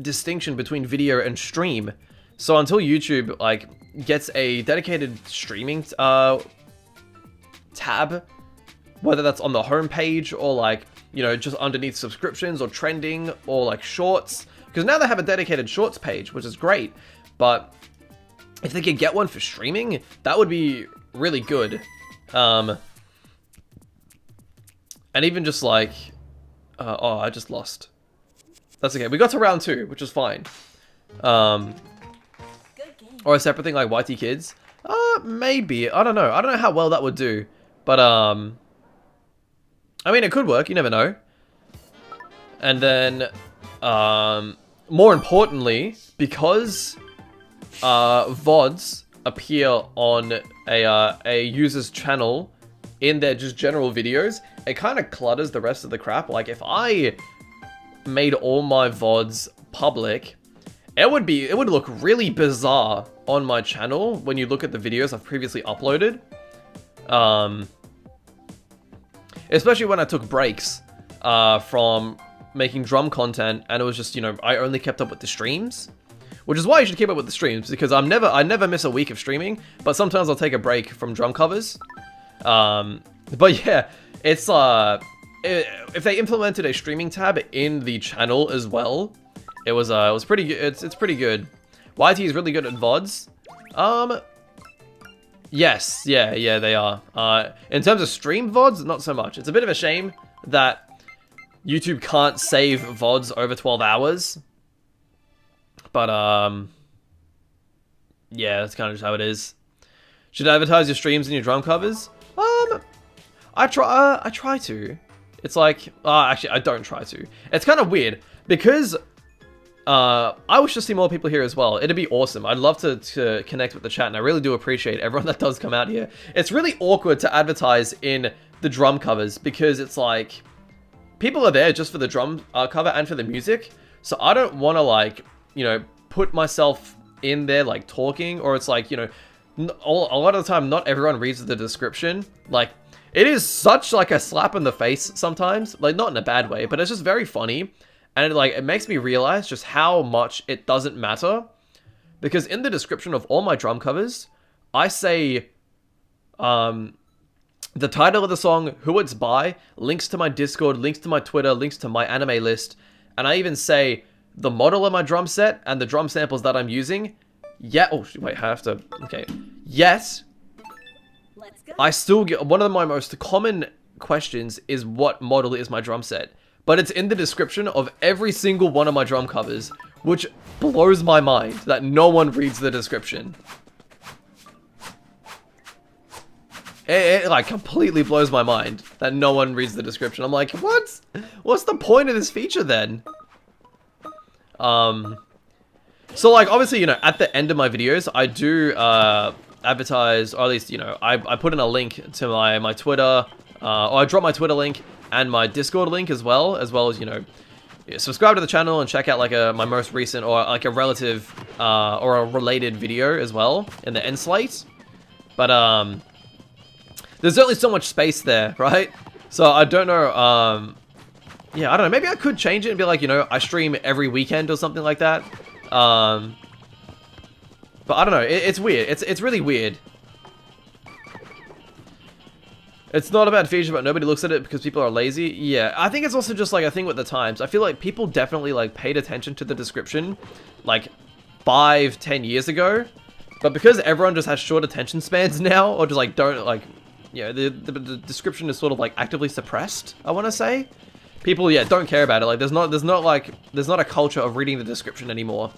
distinction between video and stream. So until YouTube, like, gets a dedicated streaming tab, whether that's on the homepage or, like, you know, just underneath subscriptions or trending or, like, shorts, because now they have a dedicated shorts page, which is great, but if they could get one for streaming, that would be really good. And even just like, oh, I just lost. That's okay. We got to round 2, which is fine. Or a separate thing like YT Kids. Maybe. I don't know. I don't know how well that would do, but I mean, it could work. You never know. And then, more importantly, because VODs appear on a user's channel in their just general videos, it kind of clutters the rest of the crap. Like, if I made all my VODs public, it would look really bizarre on my channel when you look at the videos I've previously uploaded. Especially when I took breaks from making drum content, and it was just, you know, I only kept up with the streams, which is why you should keep up with the streams, because I never miss a week of streaming, but sometimes I'll take a break from drum covers. But yeah, it's if they implemented a streaming tab in the channel as well, it was pretty good. It's pretty good. YT is really good at VODs. Yes, yeah, they are. In terms of stream VODs, not so much. It's a bit of a shame that YouTube can't save VODs over 12 hours. But, yeah, that's kind of just how it is. Should I advertise your streams and your drum covers? I try to. It's like, actually, I don't try to. It's kind of weird, because I wish to see more people here as well. It'd be awesome. I'd love to connect with the chat, and I really do appreciate everyone that does come out here. It's really awkward to advertise in the drum covers because it's like people are there just for the drum cover and for the music. So I don't want to like, put myself in there like talking, or it's like, a lot of the time not everyone reads the description. Like it is such like a slap in the face sometimes, like not in a bad way, but it's just very funny. And it makes me realize just how much it doesn't matter. Because in the description of all my drum covers, I say the title of the song, who it's by, links to my Discord, links to my Twitter, links to my anime list. And I even say the model of my drum set and the drum samples that I'm using. Yeah, oh, wait, I have to, okay. Yes, I still get, one of my most common questions is what model is my drum set. But it's in the description of every single one of my drum covers, which blows my mind that no one reads the description. It like completely blows my mind that no one reads the description. I'm like, what? What's the point of this feature then? So like obviously, at the end of my videos, I do advertise, or at least, I put in a link to my Twitter, or I drop my Twitter link and my Discord link as well as, subscribe to the channel and check out like my most recent or like a relative or a related video as well in the end slate. But there's only so much space there, right? So I don't know, yeah, I don't know, maybe I could change it and be like, I stream every weekend or something like that. But I don't know, it's weird, it's really weird. It's not a bad feature, but nobody looks at it because people are lazy. Yeah, I think it's also just like a thing with the times. I feel like people definitely like paid attention to the description like 5-10 years ago. But because everyone just has short attention spans now, or just like don't like, the description is sort of like actively suppressed, I want to say. People, don't care about it. Like there's not a culture of reading the description anymore.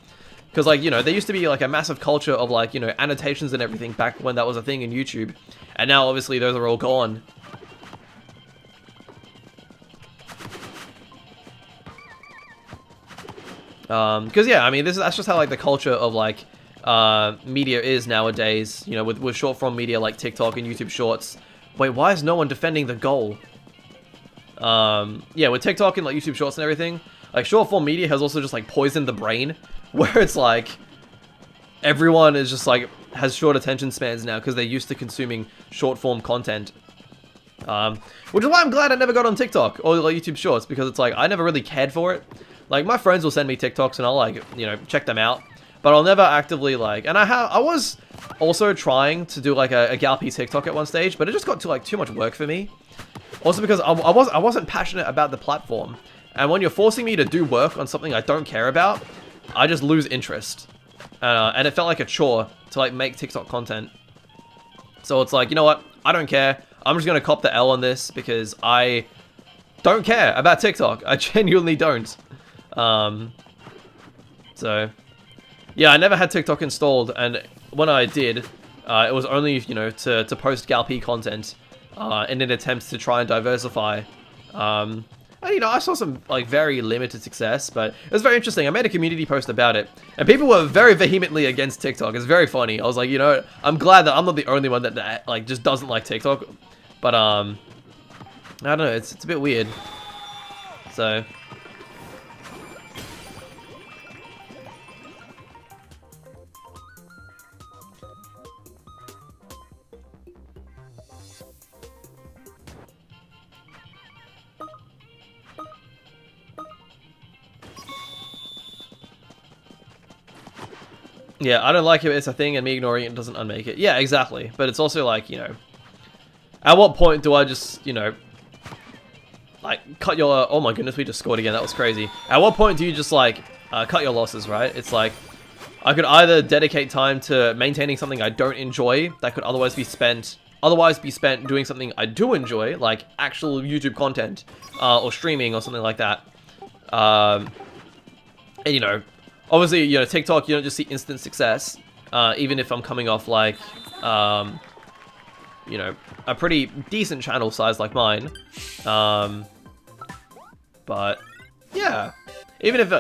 Because like, there used to be like a massive culture of like, annotations and everything back when that was a thing in YouTube. And now obviously those are all gone. Because yeah, I mean, that's just how like the culture of like media is nowadays, with short form media like TikTok and YouTube Shorts. Wait, why is no one defending the goal? Yeah, with TikTok and like YouTube Shorts and everything, like short form media has also just like poisoned the brain, where it's like everyone is just like has short attention spans now because they're used to consuming short form content. Which is why I'm glad I never got on TikTok or like YouTube Shorts, because it's like I never really cared for it. Like my friends will send me TikToks and I'll like, check them out, but I'll never actively like, and I was also trying to do like a gall.P TikTok at one stage, but it just got to like too much work for me. Also because I wasn't passionate about the platform. And when you're forcing me to do work on something I don't care about, I just lose interest. And it felt like a chore to like make TikTok content. So it's like, you know what? I don't care. I'm just going to cop the L on this because I don't care about TikTok. I genuinely don't. So yeah, I never had TikTok installed. And when I did, it was only, to post gall.P content in an attempt to try and diversify. And, I saw some, like, very limited success, but it was very interesting. I made a community post about it, and people were very vehemently against TikTok. It's very funny. I was like, I'm glad that I'm not the only one that like, just doesn't like TikTok. But, I don't know. It's a bit weird. So... yeah, I don't like it, it's a thing, and me ignoring it doesn't unmake it. Yeah, exactly. But it's also like, at what point do I just, like, cut your... Oh my goodness, we just scored again. That was crazy. At what point do you just, like, cut your losses, right? It's like, I could either dedicate time to maintaining something I don't enjoy that could otherwise be spent doing something I do enjoy, like actual YouTube content, or streaming or something like that. And, obviously, TikTok, you don't just see instant success, even if I'm coming off, like, a pretty decent channel size like mine. But, yeah. Even if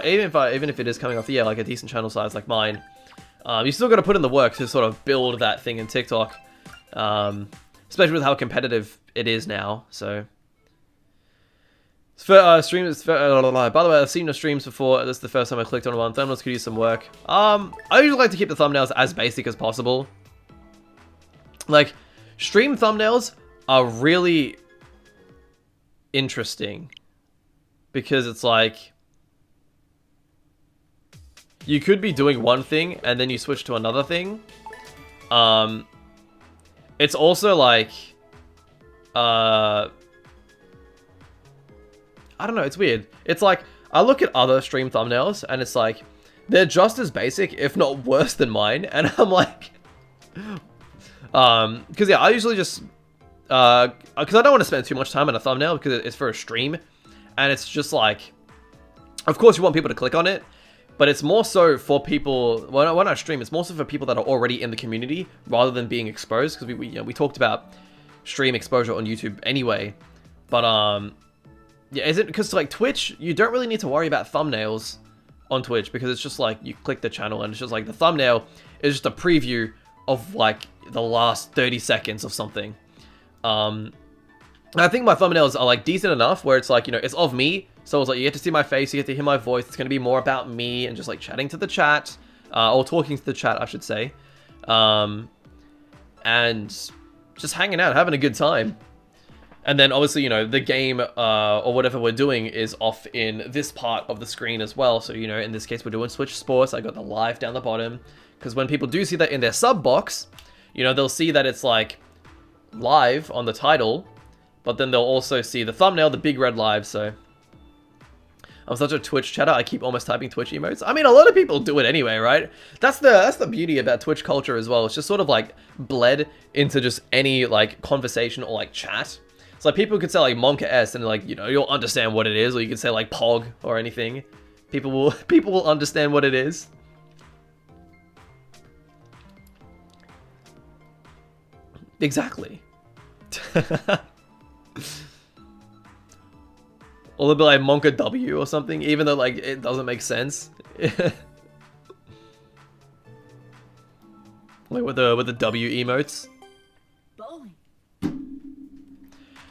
it is coming off, yeah, like a decent channel size like mine, you still got to put in the work to sort of build that thing in TikTok, especially with how competitive it is now. So, streams. By the way, I've seen your streams before. This is the first time I clicked on one. Thumbnails could use some work. I usually like to keep the thumbnails as basic as possible. Like, stream thumbnails are really interesting because it's like you could be doing one thing and then you switch to another thing. It's also like I don't know, it's weird. It's like I look at other stream thumbnails and it's like they're just as basic, if not worse than mine, and I'm like because yeah, I usually just because I don't want to spend too much time on a thumbnail because it's for a stream, and it's just like, of course you want people to click on it, but it's more so for people, when I stream, it's more so for people that are already in the community rather than being exposed, because we talked about stream exposure on YouTube anyway, but yeah, is it because like Twitch, you don't really need to worry about thumbnails on Twitch because it's just like you click the channel and it's just like the thumbnail is just a preview of like the last 30 seconds of something. I think my thumbnails are like decent enough where it's like, you know, it's of me, so it's like you get to see my face, you get to hear my voice. It's going to be more about me and just like chatting to the chat, or talking to the chat, I should say, and just hanging out, having a good time. And then obviously, you know, the game or whatever we're doing is off in this part of the screen as well. So, you know, in this case, we're doing Switch Sports. I got the live down the bottom, because when people do see that in their sub box, you know, they'll see that it's like live on the title, but then they'll also see the thumbnail, the big red live. So I'm such a Twitch chatter, I keep almost typing Twitch emotes. I mean, a lot of people do it anyway, right? That's the beauty about Twitch culture as well. It's just sort of like bled into just any like conversation or like chat. It's like people could say like Monka S and like, you know, you'll understand what it is, or you could say like Pog or anything. People will understand what it is. Exactly. Or they'll be like Monka W or something, even though like it doesn't make sense. Like with the W emotes.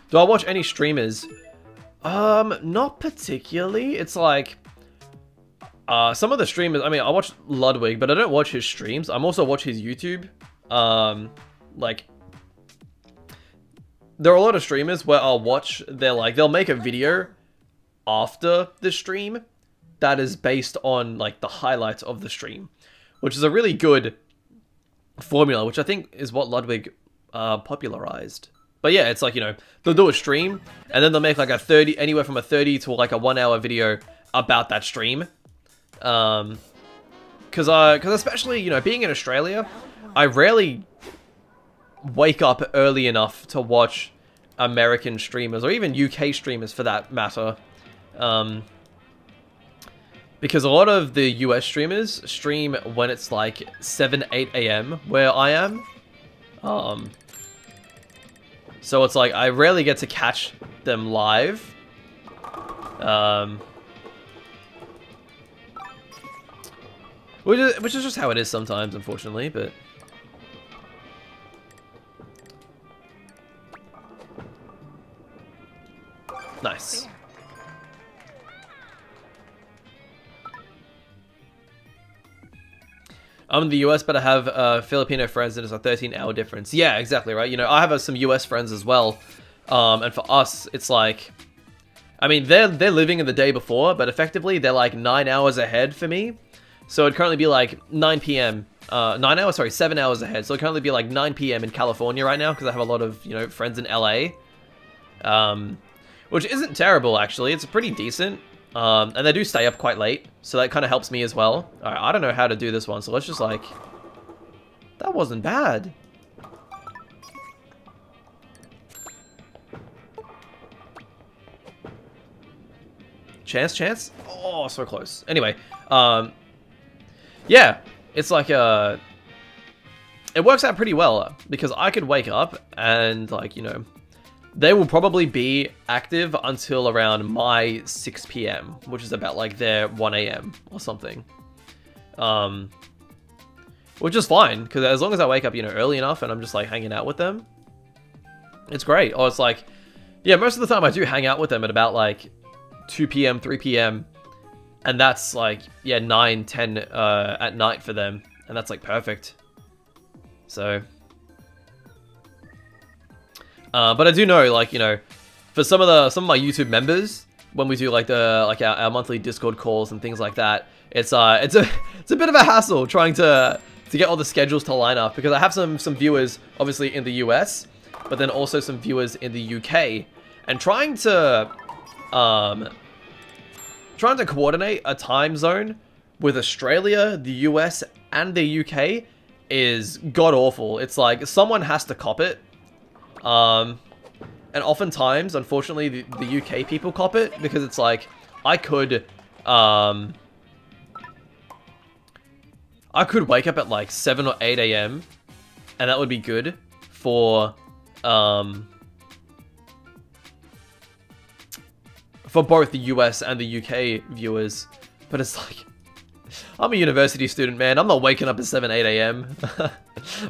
Do I watch any streamers? Not particularly. It's like some of the streamers, I mean, I watch Ludwig, but I don't watch his streams. I'm also watch his YouTube. Like there are a lot of streamers where I'll watch, they'll make a video after the stream that is based on like the highlights of the stream, which is a really good formula, which I think is what Ludwig popularized. But yeah, it's like, you know, they'll do a stream and then they'll make like anywhere from a 30 to like a 1 hour video about that stream. Cause especially, you know, being in Australia, I rarely wake up early enough to watch American streamers or even UK streamers for that matter. Because a lot of the US streamers stream when it's like 7, 8 a.m. where I am. So it's like I rarely get to catch them live. Which is just how it is sometimes, unfortunately, but nice. I'm in the US, but I have Filipino friends, and it's a 13-hour difference. Yeah, exactly, right? You know, I have some US friends as well, and for us, it's like, I mean, they're living in the day before, but effectively, they're like 9 hours ahead for me. So it'd currently be like 9 p.m. 7 hours ahead. So it'd currently be like 9 p.m. in California right now, because I have a lot of, you know, friends in LA. Which isn't terrible, actually. It's pretty decent. And they do stay up quite late, so that kind of helps me as well. Alright, I don't know how to do this one, so let's just like... That wasn't bad. Chance? Oh, so close. Anyway, yeah, it's like, it works out pretty well, because I could wake up and, like, you know, they will probably be active until around my 6 p.m., which is about like their 1 a.m. or something. Which is fine, because as long as I wake up, you know, early enough and I'm just like hanging out with them, it's great. Or it's like, yeah, most of the time I do hang out with them at about like 2 p.m., 3 p.m. And that's like, yeah, 9, 10 at night for them. And that's like perfect. So... but I do know, like, you know, for some of my YouTube members, when we do like our monthly Discord calls and things like that, it's a bit of a hassle trying to get all the schedules to line up, because I have some viewers obviously in the US, but then also some viewers in the UK, and trying to coordinate a time zone with Australia, the US, and the UK is god awful. It's like someone has to cop it. And oftentimes, unfortunately, the UK people cop it, because it's like, I could wake up at like 7 or 8 a.m. and that would be good for both the US and the UK viewers. But it's like, I'm a university student, man. I'm not waking up at 7, 8 a.m.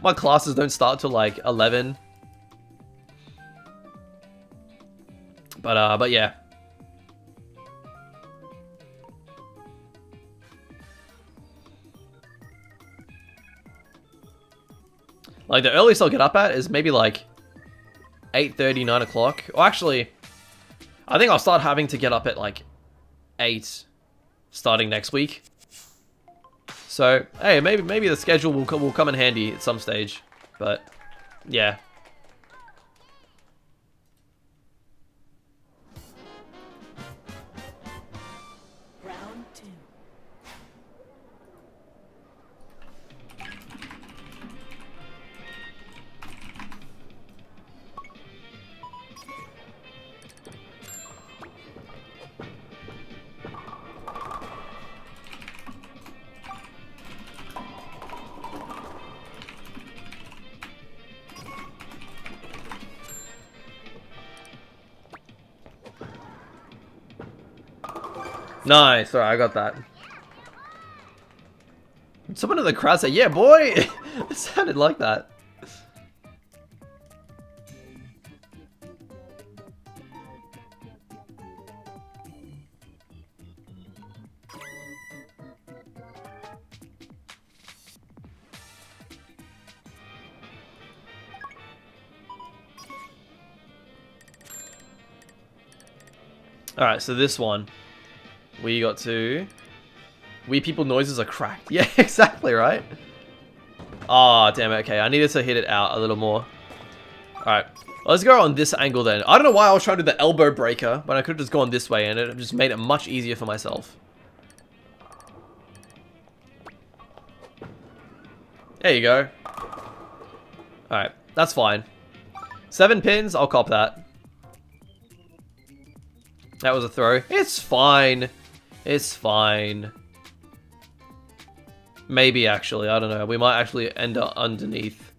My classes don't start till like 11. But yeah. Like, the earliest I'll get up at is maybe like 8:30, 9 o'clock. Or actually, I think I'll start having to get up at like 8 starting next week. So, hey, maybe the schedule will come in handy at some stage. But, yeah. Round 2. Nice, alright, I got that. Someone in the crowd said, yeah, boy! It sounded like that. Alright, so this one. We got to... We people noises are cracked. Yeah, exactly, right? Oh, damn it. Okay, I needed to hit it out a little more. Alright, let's go on this angle then. I don't know why I was trying to do the elbow breaker, but I could have just gone this way and it just made it much easier for myself. There you go. Alright, that's fine. 7 pins, I'll cop that. That was a throw. It's fine. It's fine. Maybe, actually. I don't know. We might actually end up underneath.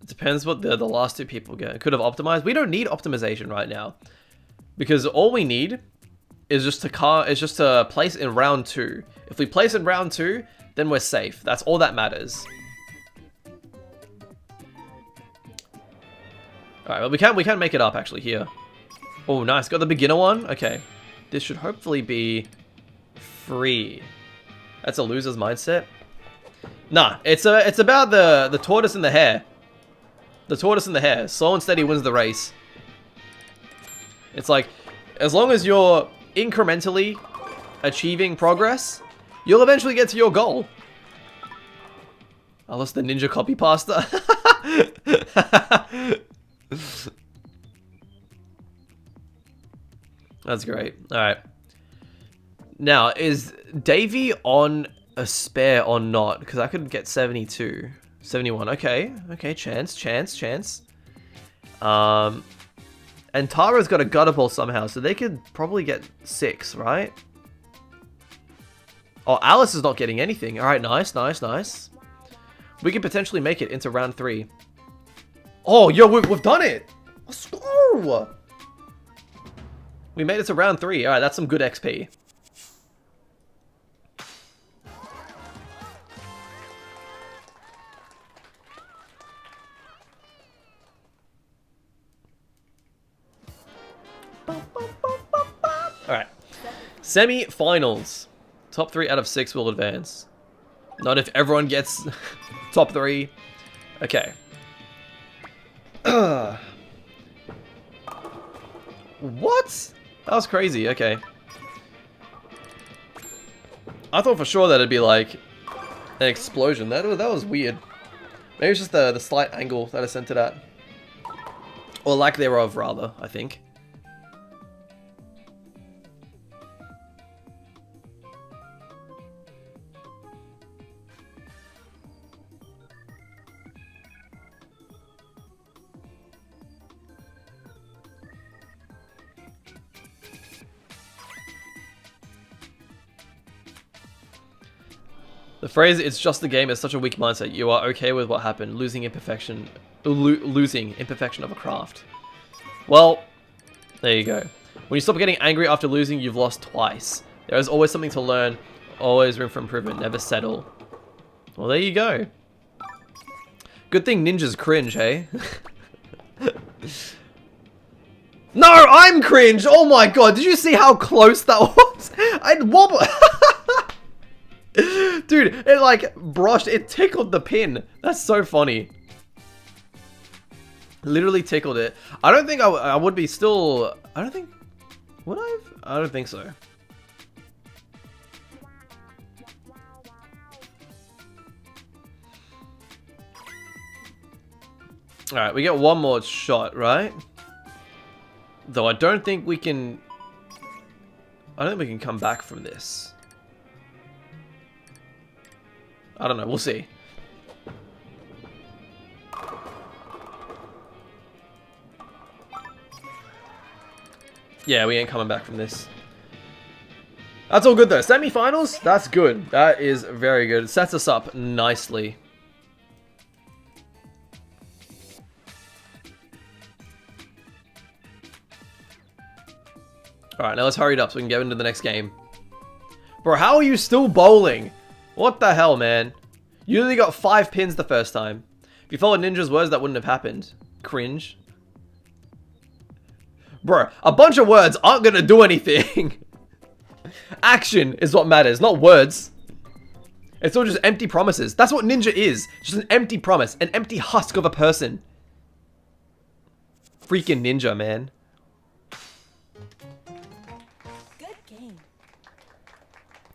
It depends what the last 2 people get. Could have optimized. We don't need optimization right now. Because all we need is just to place in round 2. If we place in round 2, then we're safe. That's all that matters. Alright, well we can make it up actually here. Oh, nice. Got the beginner one? Okay. This should hopefully be free. That's a loser's mindset. Nah, it's about the tortoise and the hare. The tortoise and the hare. Slow and steady wins the race. It's like, as long as you're incrementally achieving progress, you'll eventually get to your goal. I lost the ninja copy pasta. That's great. Alright. Now, is Davey on a spare or not? Because I could get 72. 71. Okay. Okay, chance. And Tara's got a gutter ball somehow, so they could probably get 6, right? Oh, Alice is not getting anything. Alright, nice, nice, nice. We could potentially make it into round 3. Oh, yo, we've done it! Let's go! We made it to round 3. Alright, that's some good XP. Alright. Semi-finals. Top 3 out of 6 will advance. Not if everyone gets top 3. Okay. What? That was crazy. Okay. I thought for sure that it'd be like an explosion. That was weird. Maybe it's just the slight angle that I sent it at. Or lack thereof, rather, I think. The phrase "it's just a game" is such a weak mindset. You are okay with what happened, losing imperfection of a craft. Well, there you go. When you stop getting angry after losing, you've lost twice. There is always something to learn, always room for improvement, never settle. Well, there you go. Good thing ninjas cringe, hey? No, I'm cringe! Oh my god, did you see how close that was? I'd wobble. Dude, it like brushed, it tickled the pin. That's so funny. Literally tickled it. I don't think I would be still, I don't think, would I have? I don't think so. Alright, we get one more shot, right? Though I don't think we can, I don't think we can come back from this. I don't know, we'll see. Yeah, we ain't coming back from this. That's all good though. Semi-finals? That's good. That is very good. It sets us up nicely. Alright, now let's hurry it up so we can get into the next game. Bro, how are you still bowling? What the hell, man? You only got 5 pins the first time. If you followed Ninja's words, that wouldn't have happened. Cringe. Bro, a bunch of words aren't gonna do anything. Action is what matters, not words. It's all just empty promises. That's what Ninja is. Just an empty promise. An empty husk of a person. Freaking Ninja, man.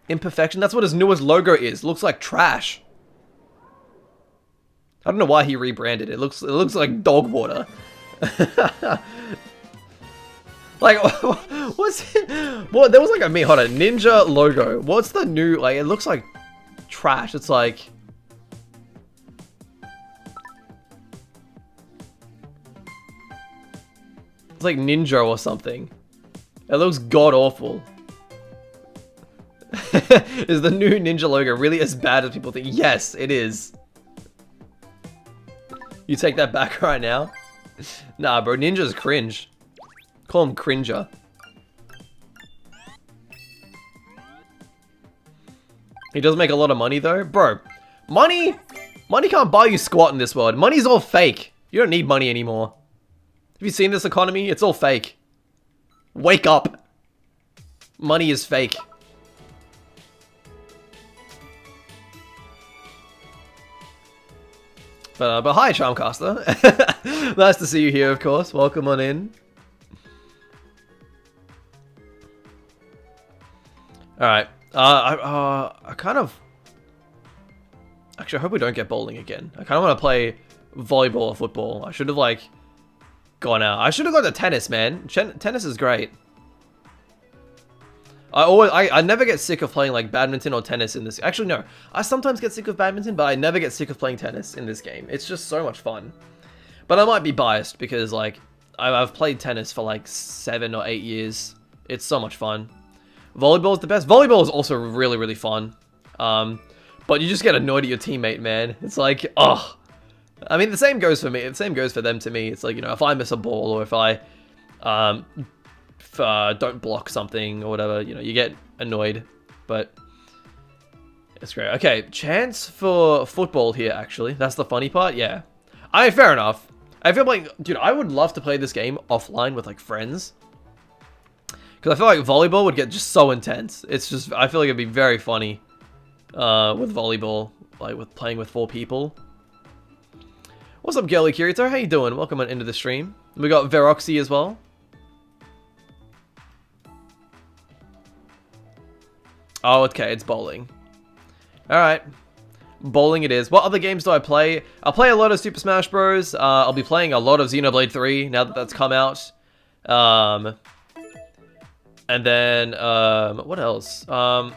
Imperfection, that's what his newest logo is. Looks like trash. I don't know why he rebranded it. It looks like dog water. Like, what's it? Well, there was like a hold on, Ninja logo. What's the new, like, it looks like trash. It's like, it's like Ninja or something. It looks god awful. Is the new Ninja logo really as bad as people think? Yes, it is. You take that back right now? Nah, bro, Ninja's cringe. Call him Cringer. He does make a lot of money though. Bro, money can't buy you squat in this world. Money's all fake. You don't need money anymore. Have you seen this economy? It's all fake. Wake up. Money is fake. But hi, Charmcaster. Nice to see you here, of course. Welcome on in. Alright. I kind of... Actually, I hope we don't get bowling again. I kind of want to play volleyball or football. I should have, like, gone out. I should have gone to tennis, man. Tennis is great. I never get sick of playing like badminton or tennis in this. Actually, no. I sometimes get sick of badminton, but I never get sick of playing tennis in this game. It's just so much fun. But I might be biased because like I've played tennis for like 7 or 8 years. It's so much fun. Volleyball is the best. Volleyball is also really, really fun. But you just get annoyed at your teammate, man. It's like, oh. I mean, the same goes for me. The same goes for them to me. It's like, you know, if I miss a ball or if I don't block something or whatever, you know, you get annoyed. But it's great. Okay, chance for football here, actually. That's the funny part. Yeah. I mean, fair enough. I feel like, dude, I would love to play this game offline with, like, friends. Because I feel like volleyball would get just so intense. It's just, I feel like it'd be very funny with volleyball, like, with playing with 4 people. What's up, Girly Kirito? How you doing? Welcome on into the stream. We got Veroxy as well. Oh, okay, it's bowling. Alright. Bowling it is. What other games do I play? I'll play a lot of Super Smash Bros. I'll be playing a lot of Xenoblade 3 now that that's come out. And then, what else? I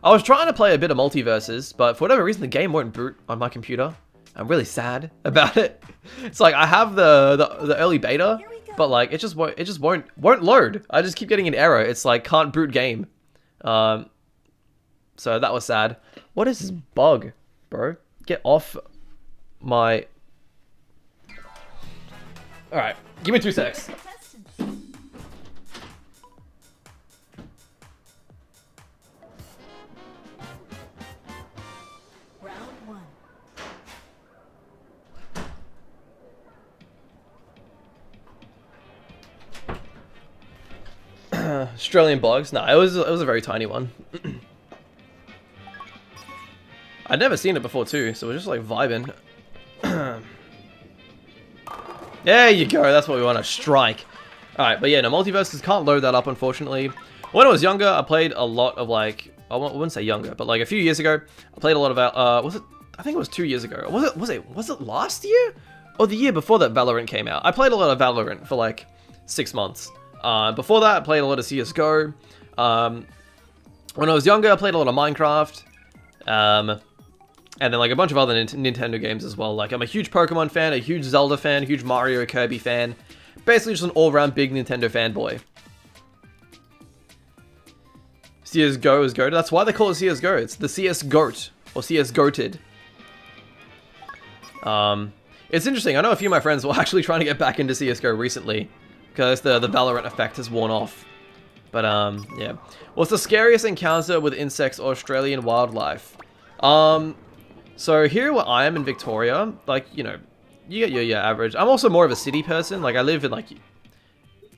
was trying to play a bit of Multiverses, but for whatever reason the game won't boot on my computer. I'm really sad about it. It's like I have the early beta, but like it just won't load. I just keep getting an error. It's like can't boot game. So that was sad. What is this bug, bro? Get off my... Alright, give me 2 secs. Round 1. Australian bugs? No, it was a very tiny one. I'd never seen it before too, so we're just like vibing. There you go, that's what we want to strike. Alright, but yeah, no, Multiverses can't load that up, unfortunately. When I was younger, I played a lot of like, I wouldn't say younger, but like a few years ago, I played a lot of, was it, I think it was 2 years ago. Was it last year? Or the year before that Valorant came out? I played a lot of Valorant for like 6 months. Before that, I played a lot of CSGO. When I was younger, I played a lot of Minecraft. And then like a bunch of other Nintendo games as well. Like I'm a huge Pokemon fan, a huge Zelda fan, a huge Mario Kirby fan. Basically just an all-round big Nintendo fanboy. CSGO is goated. That's why they call it CSGO. It's the CS GOAT. Or CS GOATed. It's interesting. I know a few of my friends were actually trying to get back into CSGO recently. Because the Valorant effect has worn off. But, yeah. What's the scariest encounter with insects or Australian wildlife? So here where I am in Victoria, like, you know, you get your average. I'm also more of a city person. Like, I live in, like,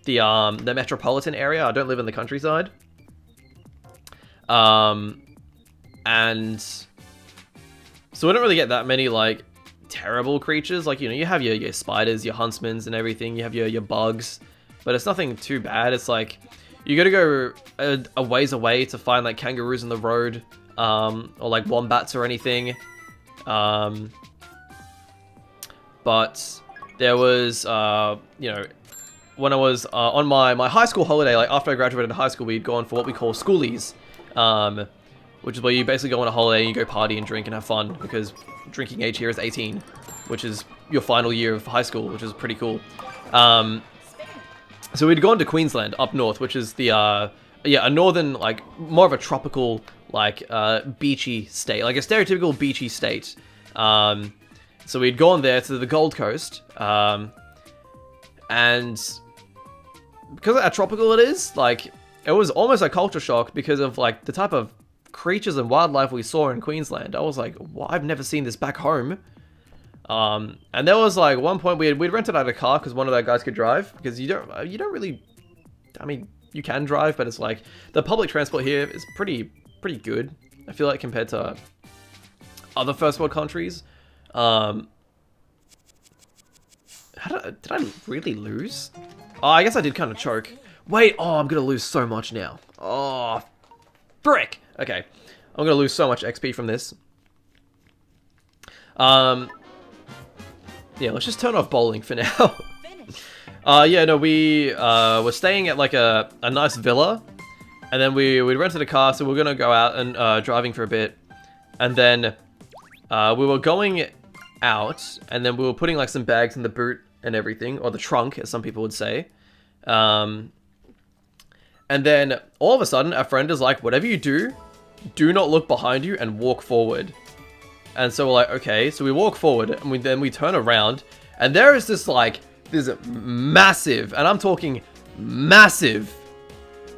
the metropolitan area. I don't live in the countryside. And so we don't really get that many, like, terrible creatures. Like, you know, you have your spiders, your huntsmans and everything. You have your bugs. But it's nothing too bad. It's like, you gotta go a ways away to find, like, kangaroos in the road. Or, like, wombats or anything. But there was, you know, when I was on my high school holiday, like after I graduated high school, we'd gone for what we call schoolies, which is where you basically go on a holiday and you go party and drink and have fun, because drinking age here is 18, which is your final year of high school, which is pretty cool. So we'd gone to Queensland up north, which is the, yeah, a northern, like, more of a tropical, like, beachy state, like a stereotypical beachy state. So we'd gone there to the Gold Coast, and because of how tropical it is, like, it was almost a culture shock because of, like, the type of creatures and wildlife we saw in Queensland. I was like, well, I've never seen this back home. And there was, like, one point we'd rented out a car because one of the guys could drive, because you don't really, I mean, you can drive, but it's like, the public transport here is pretty good, I feel like, compared to other first world countries. Did I really lose? Oh, I guess I did kind of choke. Wait, oh, I'm gonna lose so much now. Oh, frick. Okay, I'm gonna lose so much XP from this. Yeah, let's just turn off bowling for now. Yeah, no, we were staying at like a nice villa, and then we rented a car, so we're gonna go out and driving for a bit, and then we were going out, and then we were putting like some bags in the boot and everything, or the trunk, as some people would say. And then all of a sudden, our friend is like, "Whatever you do, do not look behind you and walk forward. And so we're like, okay, so we walk forward and then we turn around and there is this like, this massive, and I'm talking massive,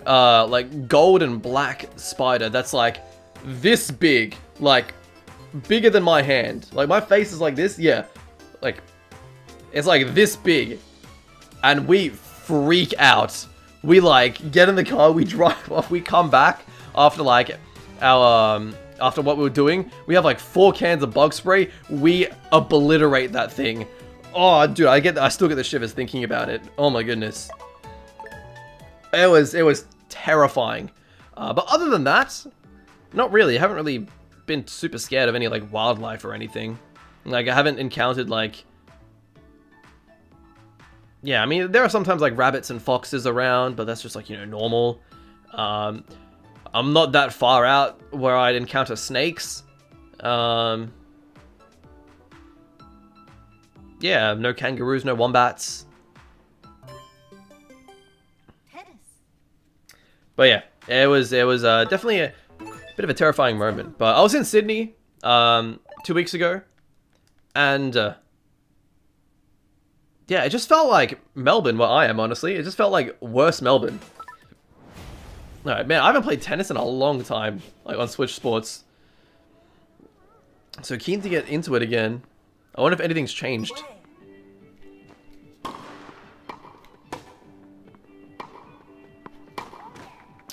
like gold and black spider that's like this big, like bigger than my hand. Like my face is like this, yeah. Like, it's like this big. And we freak out. We like get in the car, we drive off, we come back after like our after what we were doing. We have like 4 cans of bug spray. We obliterate that thing. Oh dude, I still get the shivers thinking about it. Oh my goodness. It was terrifying. But other than that, not really. I haven't really been super scared of any like wildlife or anything. Like I haven't encountered like, yeah, I mean, there are sometimes like rabbits and foxes around, but that's just like, you know, normal. I'm not that far out where I'd encounter snakes. Yeah, no kangaroos, no wombats. Tennis. But yeah, it was definitely a bit of a terrifying moment. But I was in Sydney 2 weeks ago, and yeah, it just felt like Melbourne, where I am, honestly. It just felt like worse Melbourne. Alright, man, I haven't played tennis in a long time, like on Switch Sports. So keen to get into it again. I wonder if anything's changed.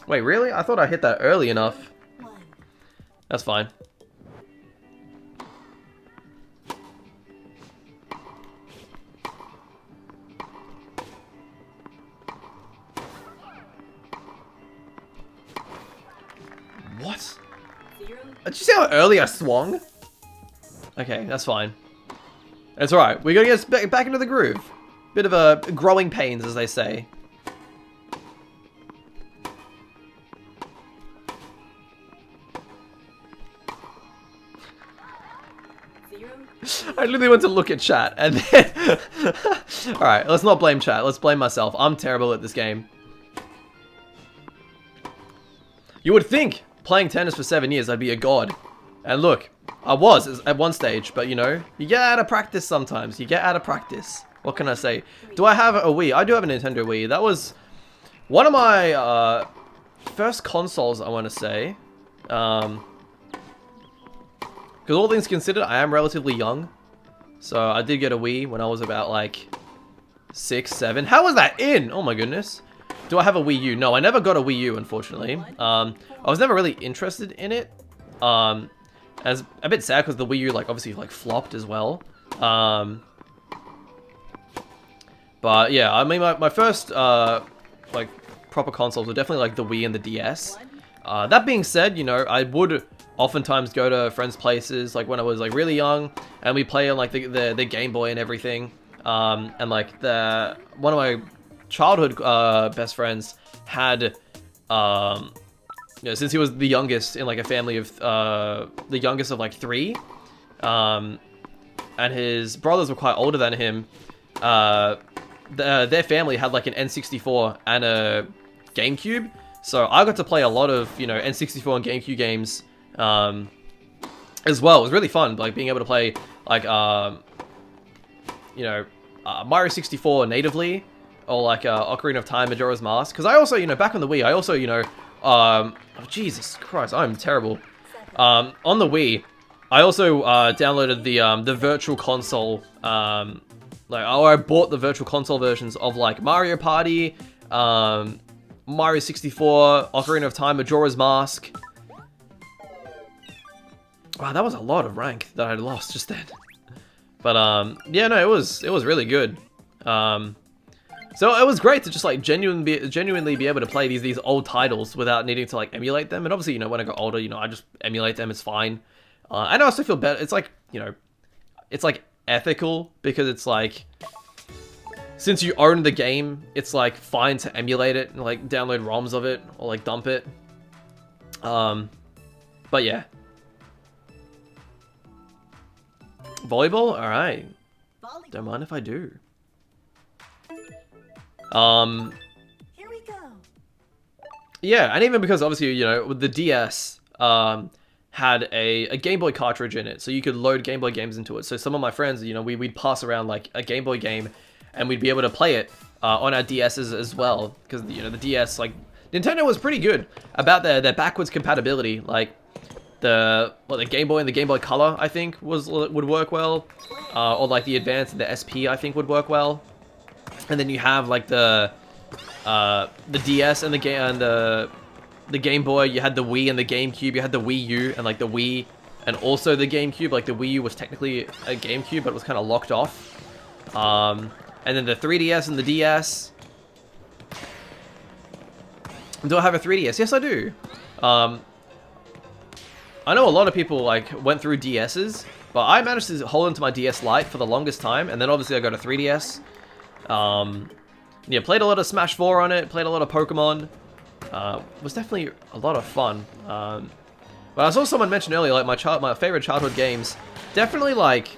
Wait, really? I thought I hit that early enough. That's fine. What? Did you see how early I swung? Okay, that's fine. It's alright. We gotta get back into the groove. Bit of a growing pains, as they say. I literally went to look at chat, and then... Alright, let's not blame chat. Let's blame myself. I'm terrible at this game. You would think, playing tennis for 7 years, I'd be a god. And look, I was at one stage, but you know, you get out of practice sometimes. You get out of practice. What can I say? Do I have a Wii? I do have a Nintendo Wii. That was one of my first consoles, I want to say. Because all things considered, I am relatively young. So I did get a Wii when I was about like 6, 7. How was that in? Oh my goodness. Do I have a Wii U? No, I never got a Wii U, unfortunately. I was never really interested in it. As a bit sad because the Wii U, like, obviously, like, flopped as well. But yeah, I mean, my first, like, proper consoles were definitely, like, the Wii and the DS. That being said, you know, I would oftentimes go to friends' places, like, when I was, like, really young, and we play on, like, the Game Boy and everything. And, like, one of my childhood best friends had, you know, since he was the youngest in like a family of the youngest of like 3, and his brothers were quite older than him, their family had like an N64 and a GameCube, so I got to play a lot of, you know, N64 and GameCube games as well. It was really fun, like being able to play like you know, Mario 64 natively, or like Ocarina of Time, Majora's Mask. Because I also, you know, back on the Wii, I also, you know, oh Jesus Christ, I'm terrible. On the Wii, I also downloaded the Virtual Console, I bought the Virtual Console versions of like Mario Party, Mario 64, Ocarina of Time, Majora's Mask. Wow, that was a lot of rank that I lost just then. But yeah, no, it was really good. So it was great to just like genuinely be able to play these old titles without needing to like emulate them. And obviously, you know, when I got older, you know, I just emulate them. It's fine. And I also feel better. It's like, you know, it's like ethical because it's like, since you own the game, it's like fine to emulate it and like download ROMs of it or like dump it. But yeah. Volleyball? All right. Don't mind if I do. Here we go. Yeah, and even because obviously, you know, with the DS, had a Game Boy cartridge in it, so you could load Game Boy games into it. So some of my friends, you know, we'd pass around like a Game Boy game, and we'd be able to play it on our DSs as well, because you know the DS, like Nintendo was pretty good about their backwards compatibility. Like the Game Boy and the Game Boy Color, I think would work well, or like the Advance and the SP, I think would work well. And then you have like the DS and the Game Boy. You had the Wii and the GameCube. You had the Wii U and like the Wii and also the GameCube. Like the Wii U was technically a GameCube, but it was kind of locked off. And then the 3DS and the DS. Do I have a 3DS? Yes, I do. I know a lot of people like went through DSs, but I managed to hold onto my DS Lite for the longest time, and then obviously I got a 3DS. Yeah, played a lot of Smash 4 on it, played a lot of Pokemon. Was definitely a lot of fun. But I saw someone mention earlier, like my favorite childhood games, definitely like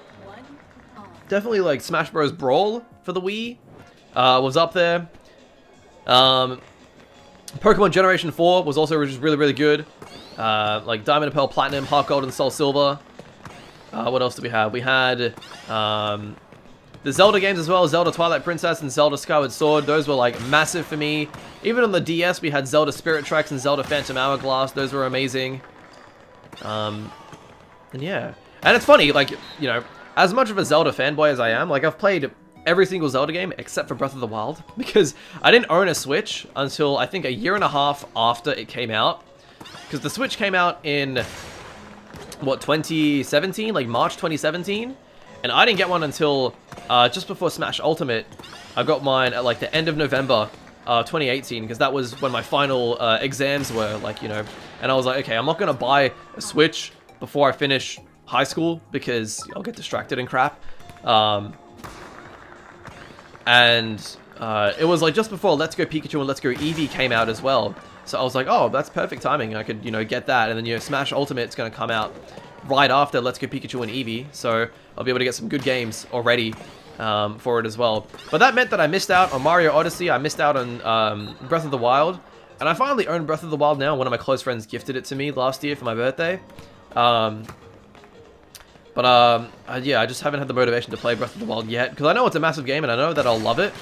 Smash Bros. Brawl for the Wii was up there. Pokemon Generation 4 was also just really, really good. Like Diamond and Pearl Platinum, Heart Gold and Soul Silver. What else do we have? We had the Zelda games as well, Zelda Twilight Princess and Zelda Skyward Sword. Those were like massive for me. Even on the DS, we had Zelda Spirit Tracks and Zelda Phantom Hourglass. Those were amazing. And yeah. And it's funny, like, you know, as much of a Zelda fanboy as I am, like I've played every single Zelda game except for Breath of the Wild, because I didn't own a Switch until I think a year and a half after it came out. Because the Switch came out in, what, 2017? Like March 2017? And I didn't get one until just before Smash Ultimate. I got mine at like the end of November 2018, because that was when my final exams were, like, you know. And I was like, okay, I'm not going to buy a Switch before I finish high school, because I'll get distracted and crap. It was like just before Let's Go Pikachu and Let's Go Eevee came out as well. So I was like, oh, that's perfect timing. I could, you know, get that. And then, you know, Smash Ultimate's going to come out right after Let's Go Pikachu and Eevee. So I'll be able to get some good games already for it as well. But that meant that I missed out on Mario Odyssey. I missed out on Breath of the Wild. And I finally own Breath of the Wild now. One of my close friends gifted it to me last year for my birthday. Yeah, I just haven't had the motivation to play Breath of the Wild yet, because I know it's a massive game and I know that I'll love it.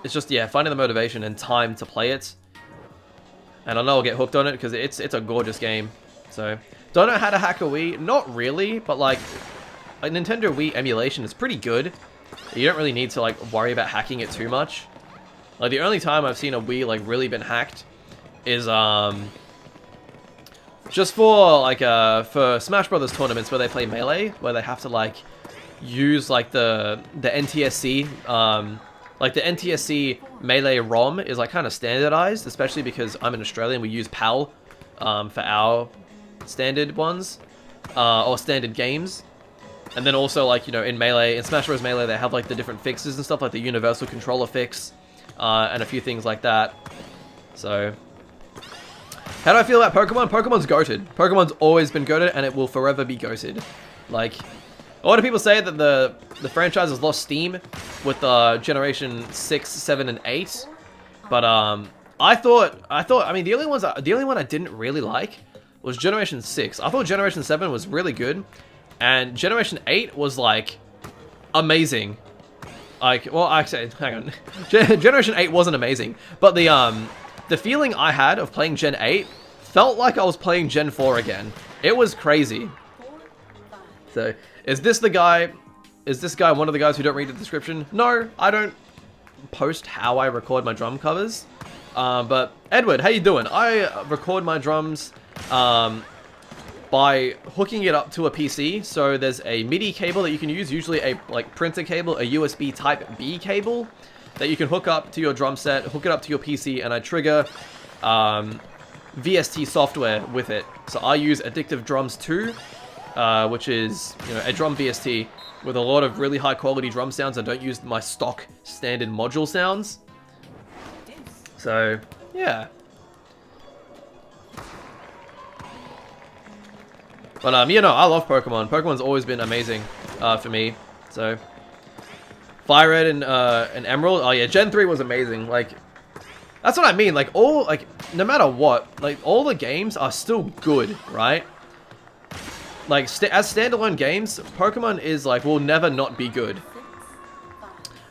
It's just, yeah, finding the motivation and time to play it. And I know I'll get hooked on it, because it's a gorgeous game. So, don't know how to hack a Wii. Not really, but like Nintendo Wii emulation is pretty good. You don't really need to like worry about hacking it too much. Like the only time I've seen a Wii like really been hacked is just for like for Smash Brothers tournaments where they play Melee, where they have to like use like the NTSC like the NTSC Melee ROM is like kind of standardized, especially because I'm an Australian. We use PAL for our standard ones or standard games. And then also, like, you know, in Melee, in Smash Bros. Melee, they have like the different fixes and stuff, like the universal controller fix and a few things like that. So how do I feel about Pokemon? Pokemon's goated. Pokemon's always been goated, and it will forever be goated. Like, a lot of people say that the franchise has lost steam with Generation 6, 7, and 8. But I mean, the only one I didn't really like was Generation 6. I thought Generation 7 was really good, and Generation 8 was like amazing. Like, well, actually, hang on. Generation 8 wasn't amazing, but the feeling I had of playing Gen 8 felt like I was playing Gen 4 again. It was crazy. So, is this guy one of the guys who don't read the description? No, I don't post how I record my drum covers. But Edward, how you doing? I record my drums by hooking it up to a PC. So there's a MIDI cable that you can use, usually a like printer cable, a USB Type B cable that you can hook up to your drum set, hook it up to your PC, and I trigger VST software with it. So I use Addictive Drums 2, which is, you know, a drum VST with a lot of really high quality drum sounds. I don't use my stock standard module sounds. So, yeah. But, you know, I love Pokemon. Pokemon's always been amazing for me. So, Fire Red and Emerald. Oh, yeah, Gen 3 was amazing. Like, That's what I mean. Like, no matter what, like, all the games are still good, right? Like, as standalone games, Pokemon is, like, will never not be good.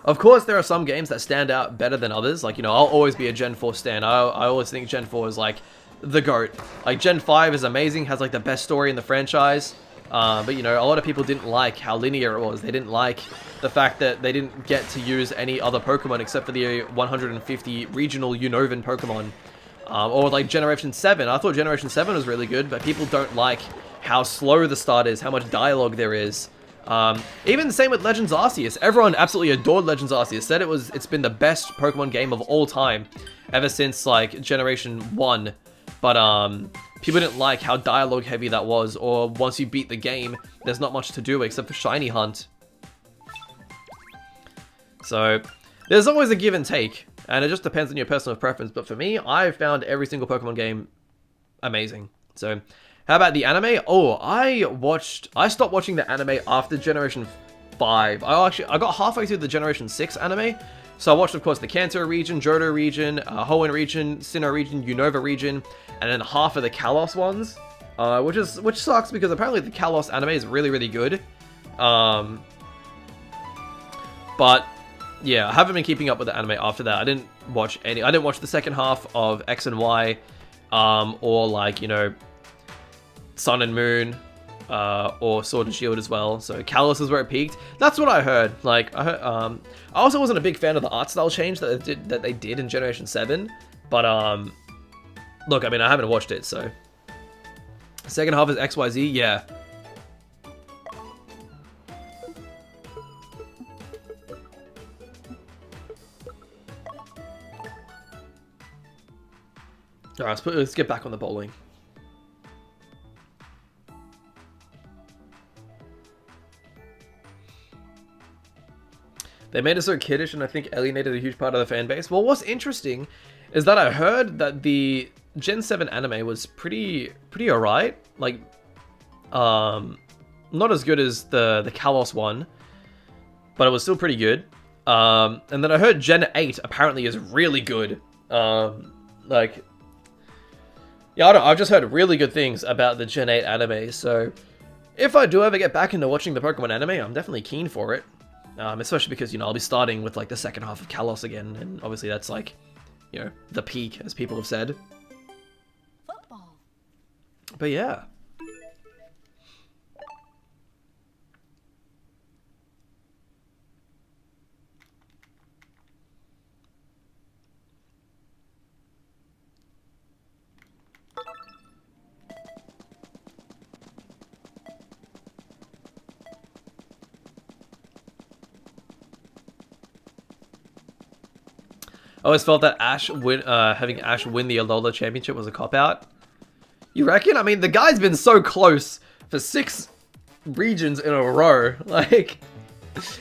Of course, there are some games that stand out better than others. Like, you know, I'll always be a Gen 4 stan. I always think Gen 4 is, like, the GOAT. Like, Gen 5 is amazing, has, like, the best story in the franchise. But, you know, a lot of people didn't like how linear it was. They didn't like the fact that they didn't get to use any other Pokemon except for the 150 regional Unovan Pokemon. Or, like, Generation 7. I thought Generation 7 was really good, but people don't like how slow the start is, how much dialogue there is. Even the same with Legends Arceus. Everyone absolutely adored Legends Arceus. Said it's been the best Pokemon game of all time, ever since like Generation 1. But people didn't like how dialogue heavy that was, or once you beat the game, there's not much to do except for shiny hunt. So there's always a give and take, and it just depends on your personal preference. But for me, I've found every single Pokemon game amazing. So how about the anime? Oh, I stopped watching the anime after Generation 5. I got halfway through the Generation 6 anime. So I watched, of course, the Kanto region, Johto region, Hoenn region, Sinnoh region, Unova region, and then half of the Kalos ones. Which sucks because apparently the Kalos anime is really, really good. But yeah, I haven't been keeping up with the anime after that. I didn't watch the second half of X and Y, or like, you know, Sun and Moon, or Sword and Shield as well. So Kalos is where it peaked. That's what I heard. Like, I also wasn't a big fan of the art style change that they did in Generation 7. But look, I mean, I haven't watched it, so second half is XYZ, yeah. Alright, let's get back on the bowling. They made it so kiddish and I think alienated a huge part of the fan base. Well, what's interesting is that I heard that the Gen 7 anime was pretty alright. Like, not as good as the Kalos one, but it was still pretty good. And then I heard Gen 8 apparently is really good. Like, yeah, I don't know, I've just heard really good things about the Gen 8 anime, so if I do ever get back into watching the Pokemon anime, I'm definitely keen for it. Especially because, you know, I'll be starting with, like, the second half of Kalos again, and obviously that's, like, you know, the peak, as people have said. Football. But yeah. I always felt that having Ash win the Alola Championship was a cop-out. You reckon? I mean, the guy's been so close for 6 regions in a row. Like,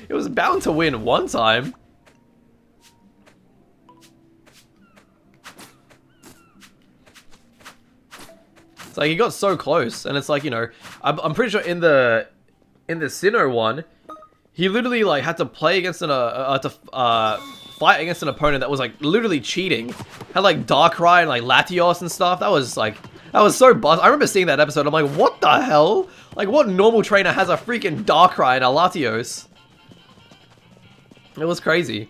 it was bound to win one time. It's like, he got so close, and it's like, you know, I'm pretty sure in the Sinnoh one, he literally, like, had to play against fight against an opponent that was, like, literally cheating. Had, like, Darkrai and, like, Latios and stuff. That was so bust. I remember seeing that episode. I'm like, what the hell? Like, what normal trainer has a freaking Darkrai and a Latios? It was crazy.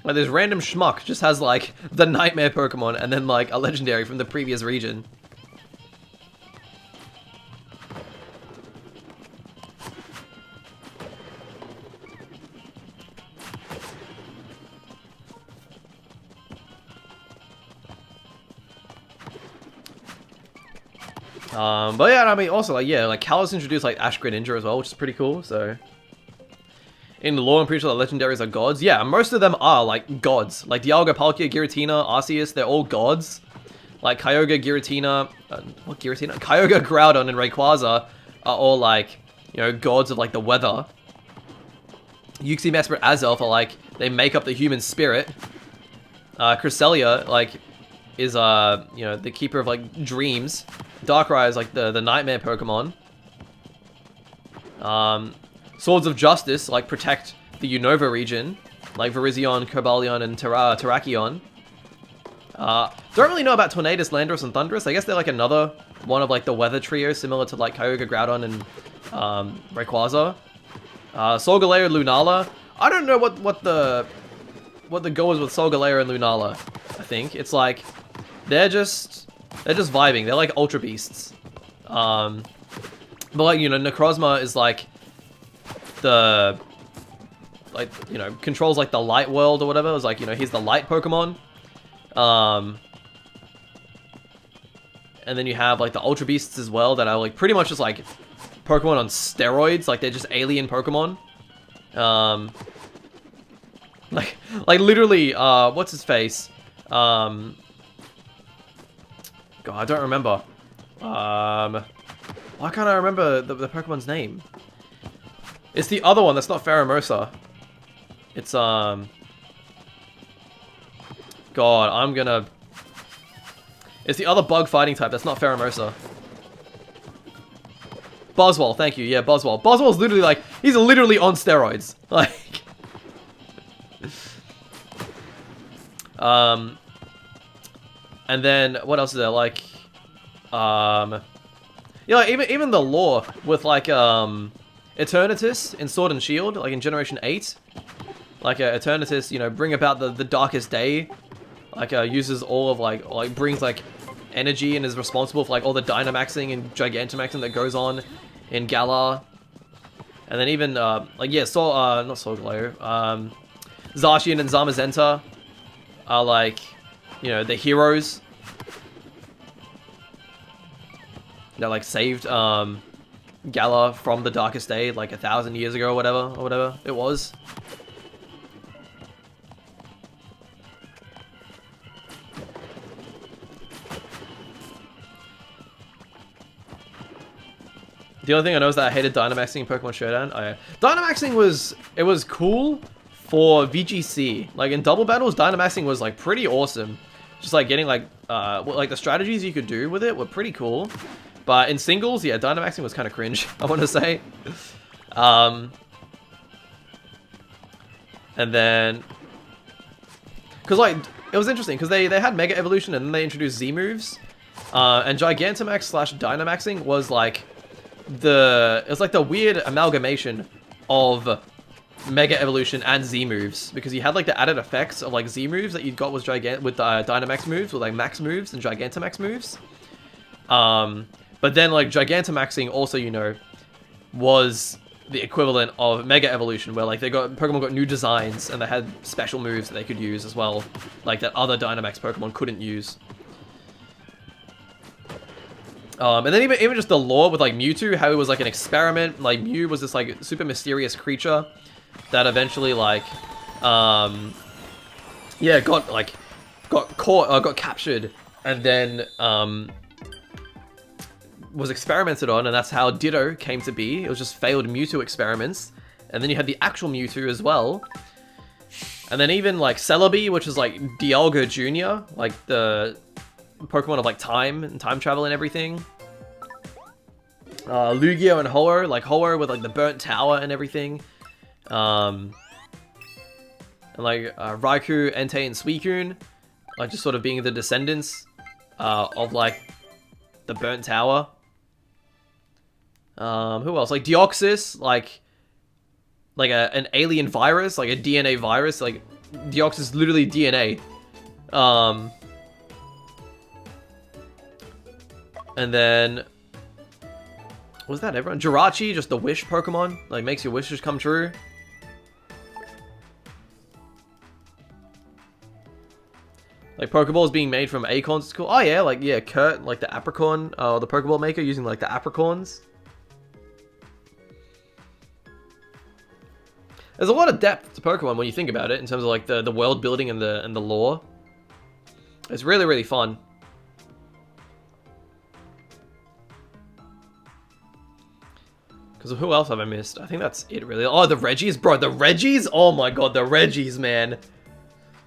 Like, this random schmuck just has, like, the Nightmare Pokemon and then, like, a legendary from the previous region. But yeah, I mean, also, like, yeah, like, Kalos introduced, like, Ash Greninja as well, which is pretty cool, so. In the lore, I'm pretty sure the legendaries are gods. Yeah, most of them are, like, gods. Like, Dialga, Palkia, Giratina, Arceus, they're all gods. Like, Kyogre, Giratina, what Giratina? Kyogre, Groudon, and Rayquaza are all, like, you know, gods of, like, the weather. Uxie, Mesprit, Azelf are, like, they make up the human spirit. Cresselia, like, is, you know, the keeper of, like, dreams. Darkrai is, like, the nightmare Pokemon. Swords of Justice, like, protect the Unova region, like Virizion, Cobalion, and Terrakion. Don't really know about Tornadus, Landorus, and Thundurus. I guess they're like another one of like the weather trio, similar to like Kyogre, Groudon, and Rayquaza. Solgaleo, Lunala. I don't know what the goal is with Solgaleo and Lunala. I think it's like they're just vibing. They're like Ultra Beasts. But like, you know, Necrozma is like the, like, you know, controls like the light world or whatever. It's like, you know, he's the light Pokemon. And then you have like the Ultra Beasts as well that are like pretty much just like Pokemon on steroids. Like they're just alien Pokemon. Like literally, what's his face? God, I don't remember. Why can't I remember the Pokemon's name? It's the other one that's not Pheromosa. It's, God, I'm gonna... It's the other bug fighting type that's not Pheromosa. Buzzwole, thank you. Yeah, Buzzwole. Buzzwole's literally like... He's literally on steroids. Like... And then, what else is there? Like... Yeah, like, even the lore with, like, Eternatus in Sword and Shield, like in Generation 8. Like, Eternatus, you know, bring about the darkest day. Like, uses all of, like, brings, like, energy and is responsible for, like, all the Dynamaxing and Gigantamaxing that goes on in Galar. And then even, like, yeah, not Solgaleo, Zacian and Zamazenta are, like, you know, the heroes that, like, saved, Galar from the darkest day, like, 1,000 years ago or whatever it was. The only thing I know is that I hated Dynamaxing in Pokemon Showdown. Dynamaxing was cool for VGC. Like, in double battles, Dynamaxing was, like, pretty awesome. Just, like, getting, like, the strategies you could do with it were pretty cool. But in singles, yeah, Dynamaxing was kind of cringe, I want to say. And then... Because, like, it was interesting, because they had Mega Evolution and then they introduced Z moves. And Gigantamax slash Dynamaxing was, like, it was like the weird amalgamation of Mega Evolution and Z moves, because you had like the added effects of like Z moves that you got with Dynamax moves, with like Max moves and Gigantamax moves. But then like Gigantamaxing also, you know, was the equivalent of Mega Evolution, where like Pokemon got new designs and they had special moves that they could use as well, like that other Dynamax Pokemon couldn't use. And then even just the lore with like Mewtwo, how it was like an experiment. Like Mew was this like super mysterious creature that eventually like, yeah, got captured and then was experimented on, and that's how Ditto came to be. It was just failed Mewtwo experiments, and then you had the actual Mewtwo as well. And then even like Celebi, which is like Dialga Jr., like the Pokemon of like time and time travel and everything. Lugia and Ho-Oh, like Ho-Oh with like the burnt tower and everything. And like Raikou, Entei, and Suicune, like just sort of being the descendants of like the burnt tower. Who else? Like Deoxys, like an alien virus, like a DNA virus. Like Deoxys is literally DNA. And then was that everyone? Jirachi, just the wish Pokemon, like makes your wishes come true. Like Pokeballs being made from acorns, it's cool. Oh yeah, like yeah, Kurt, like the apricorn, the Pokeball maker using like the apricorns. There's a lot of depth to Pokemon when you think about it, in terms of like the world building and the lore. It's really, really fun. Because who else have I missed? I think that's it, really. Oh, the Reggies, bro, the Reggies. Oh my god, the Reggies, man.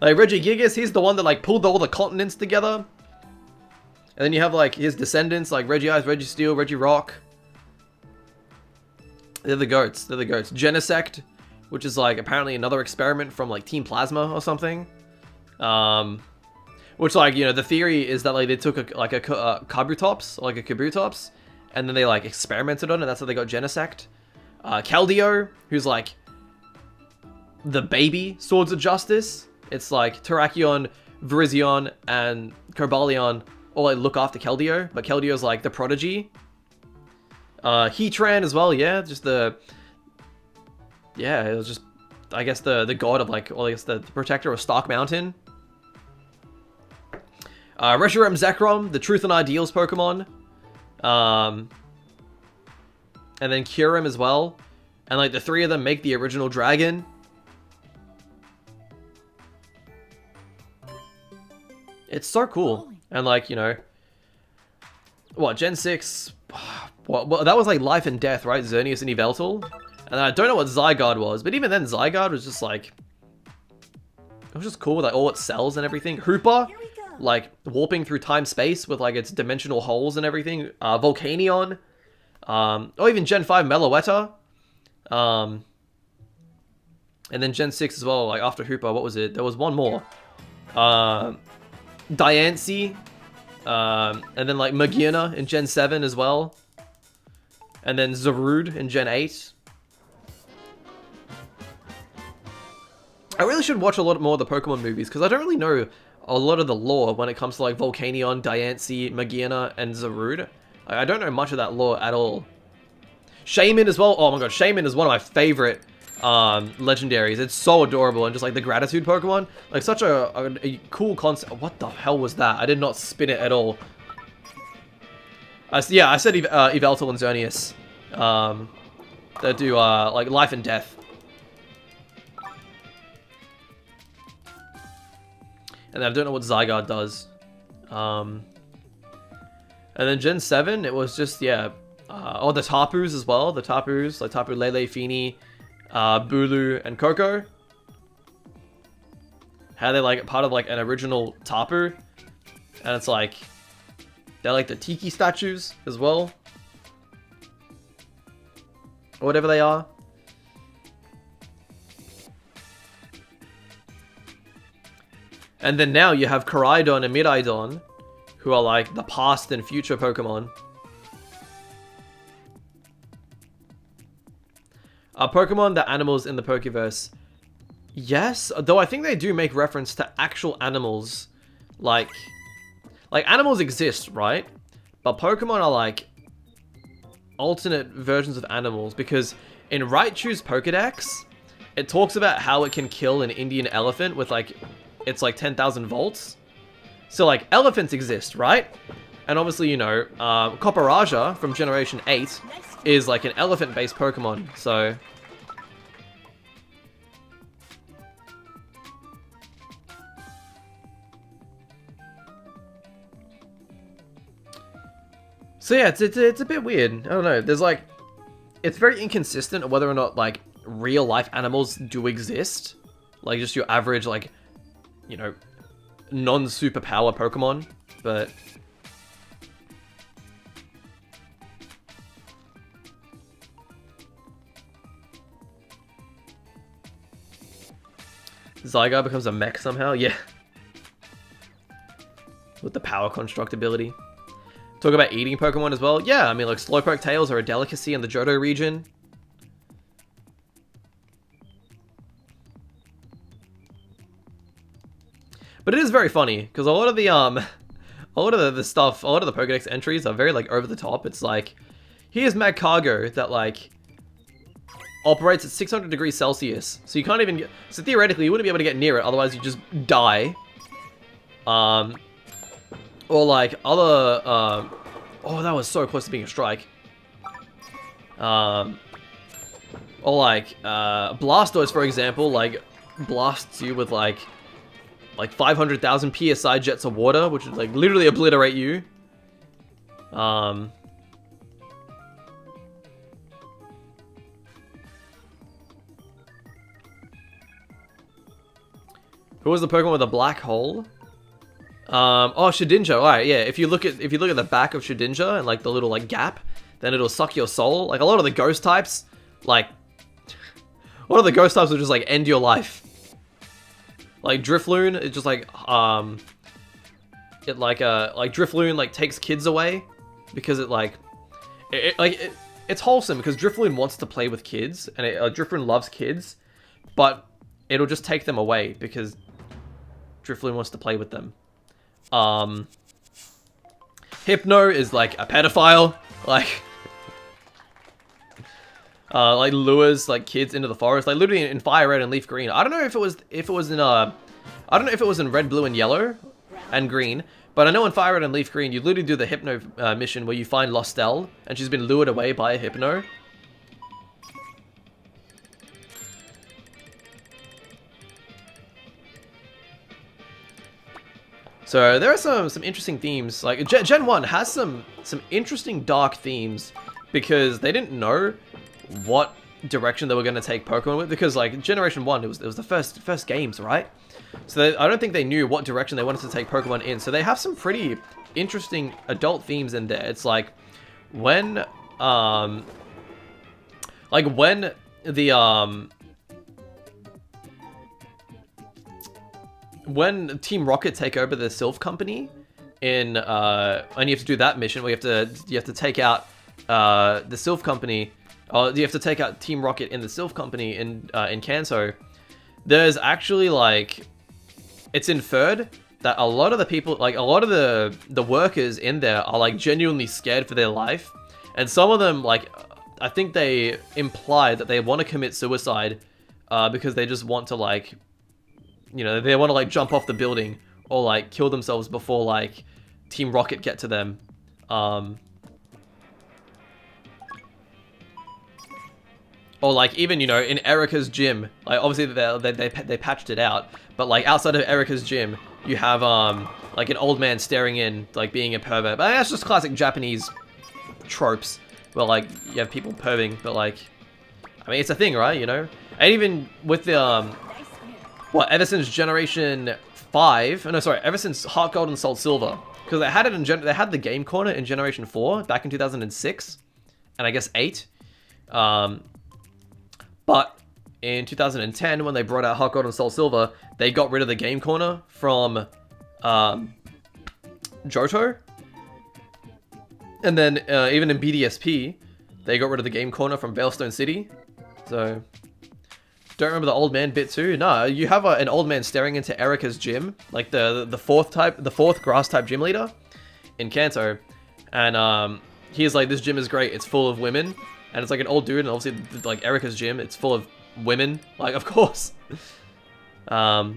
Like Regigigas, he's the one that like pulled all the continents together. And then you have like his descendants, like Regice, Registeel, Regirock. They're the goats. They're the goats. Genesect, which is like apparently another experiment from like Team Plasma or something. Which, like, you know, the theory is that like they took a Kabutops, and then they like experimented on it. That's how they got Genesect. Keldeo, who's like the baby Swords of Justice. It's like Terrakion, Virizion, and Cobalion all like look after Keldeo, but Keldeo's like the prodigy. Heatran as well, yeah, just it was just, I guess, the god of like, well, I guess the protector of Stark Mountain. Reshiram Zekrom, the Truth and Ideals Pokemon. And then Kyurem as well. And like the three of them make the original dragon. It's so cool. And like, you know, what, Gen 6, well, that was like Life and Death, right? Xerneas and Yveltal. And I don't know what Zygarde was, but even then Zygarde was just like, it was just cool with like all its cells and everything. Hoopa, like warping through time-space with like its dimensional holes and everything. Volcanion, or even Gen 5 Meloetta. And then Gen 6 as well, like after Hoopa, what was it? There was one more. Diancie, and then like Magearna in Gen 7 as well. And then Zarude in Gen 8. I really should watch a lot more of the Pokemon movies, because I don't really know a lot of the lore when it comes to like Volcanion, Diancie, Magearna, and Zarude. I don't know much of that lore at all. Shaman as well. Oh my god, Shaman is one of my favorite legendaries. It's so adorable, and just like the gratitude Pokemon. Like such a cool concept. What the hell was that? I did not spin it at all. Yeah, I said Yveltal and Xerneas. That do like Life and Death. And I don't know what Zygarde does. And then Gen 7, it was just, yeah. Oh, the Tapus as well. The Tapus, like Tapu Lele, Fini, Bulu, and Coco. How they're like part of like an original Tapu. And it's like, they're like the Tiki statues as well. Or whatever they are. And then now you have Koraidon and Miraidon, who are like the past and future Pokemon. Are Pokemon the animals in the Pokeverse? Yes, though I think they do make reference to actual animals. Like animals exist, right? But Pokemon are like alternate versions of animals, because in Raichu's Pokedex, it talks about how it can kill an Indian elephant with like, it's like 10,000 volts. So like elephants exist, right? And obviously, you know, Copperaja from Generation 8 is like an elephant-based Pokemon, so... So yeah, it's a bit weird. I don't know. There's like, it's very inconsistent whether or not like real life animals do exist. Like just your average like, you know, non-superpower Pokemon, but... Zygarde becomes a mech somehow? Yeah. With the power construct ability. Talk about eating Pokemon as well. Yeah, I mean, like, Slowpoke tails are a delicacy in the Johto region. But it is very funny, because a lot of the stuff, a lot of the Pokedex entries are very, like, over the top. It's like, here's Magcargo that, like, operates at 600 degrees Celsius. So you can't even get... So theoretically, you wouldn't be able to get near it, otherwise you just die. Or like other, oh, that was so close to being a strike. Or like, Blastoise, for example, like, blasts you with like 500,000 PSI jets of water, which would like literally obliterate you. Who was the Pokemon with a black hole? Oh, Shedinja. Alright, yeah. If you look at the back of Shedinja and like the little like gap, then it'll suck your soul. Like a lot of the ghost types like, one of the ghost types will just like end your life. Like Drifloon, it's just like Drifloon like takes kids away because it's wholesome because Drifloon wants to play with kids and Drifloon loves kids, but it'll just take them away because Drifloon wants to play with them. Hypno is like a pedophile, like lures like kids into the forest, like literally in Fire Red and Leaf Green. I don't know if it was in Red, Blue, and Yellow, and Green, but I know in Fire Red and Leaf Green you literally do the Hypno mission where you find Lostel and she's been lured away by a Hypno. So there are some interesting themes. Like Gen 1 has some interesting dark themes because they didn't know what direction they were going to take Pokemon with, because like Generation 1 it was the first games, right? So I don't think they knew what direction they wanted to take Pokemon in. So they have some pretty interesting adult themes in there. It's like when when Team Rocket take over the Sylph Company and you have to do that mission where you have to take out the Sylph Company. You have to take out Team Rocket in the Sylph Company in Kanto. There's actually like, it's inferred that a lot of the people, like a lot of the workers in there are like genuinely scared for their life, and some of them like, I think they imply that they want to commit suicide because they just want to like, you know, they want to like jump off the building or like kill themselves before like Team Rocket get to them. Or like even, you know, in Erica's gym, like obviously they patched it out, but like outside of Erica's gym, you have like an old man staring in, like being a pervert. But that's just classic Japanese tropes, where like you have people perving, but like, I mean it's a thing, right? You know, and even with the ever since Generation 5, no sorry, ever since Heart Gold and Soul Silver, because they had it in they had the Game Corner in Generation 4 back in 2006, and I guess 8. But in 2010, when they brought out Heart Gold and Soul Silver, they got rid of the Game Corner from Johto. And then even in BDSP, they got rid of the Game Corner from Veilstone City. So, don't remember the old man bit too? No, you have an old man staring into Erica's gym, like the fourth grass type gym leader in Kanto. And he's like, this gym is great, it's full of women. And it's like an old dude, and obviously, like, Erica's gym, it's full of women. Like, of course. So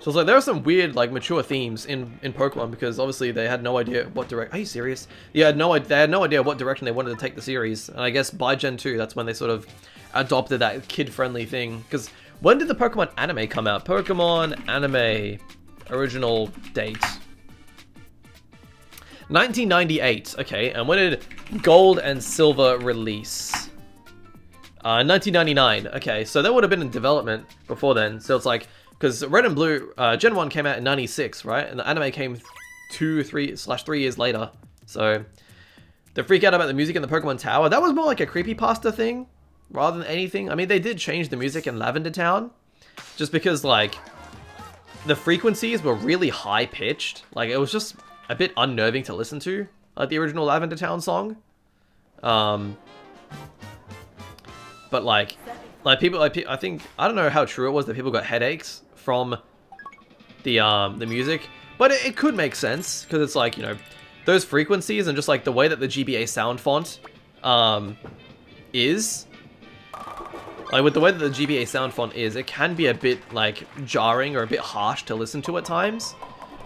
it's like, there are some weird, like, mature themes in Pokemon, because obviously they had no idea what direct... Are you serious? Yeah, they had no idea what direction they wanted to take the series. And I guess by Gen 2, that's when they sort of adopted that kid-friendly thing. Because when did the Pokemon anime come out? Pokemon anime original date 1998. Okay, and when did Gold and Silver release? 1999. Okay, so that would have been in development before then. So it's like, because Red and Blue Gen 1 came out in 96, right? And the anime came 3 years later. So they freak out about the music in the Pokemon Tower. That was more like a creepypasta thing rather than anything. I mean, they did change the music in Lavender Town just because, like, the frequencies were really high-pitched. Like, it was just a bit unnerving to listen to, like the original Lavender Town song. But, like people, I think, I don't know how true it was that people got headaches from the music, but it could make sense, because it's like, you know, those frequencies and just like the way that the GBA sound font is, like with the way that the GBA sound font is, it can be a bit like jarring or a bit harsh to listen to at times.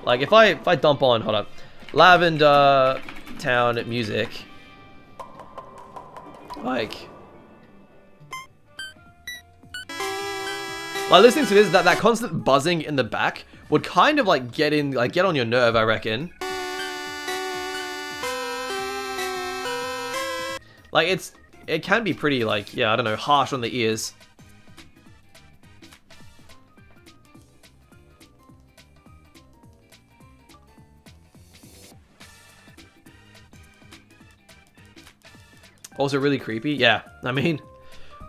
Like if I dump on, hold up, Lavender Town music, like listening to this, that constant buzzing in the back would kind of like get on your nerve, I reckon. Like it can be pretty, like, yeah, I don't know, harsh on the ears. Also really creepy. Yeah, I mean,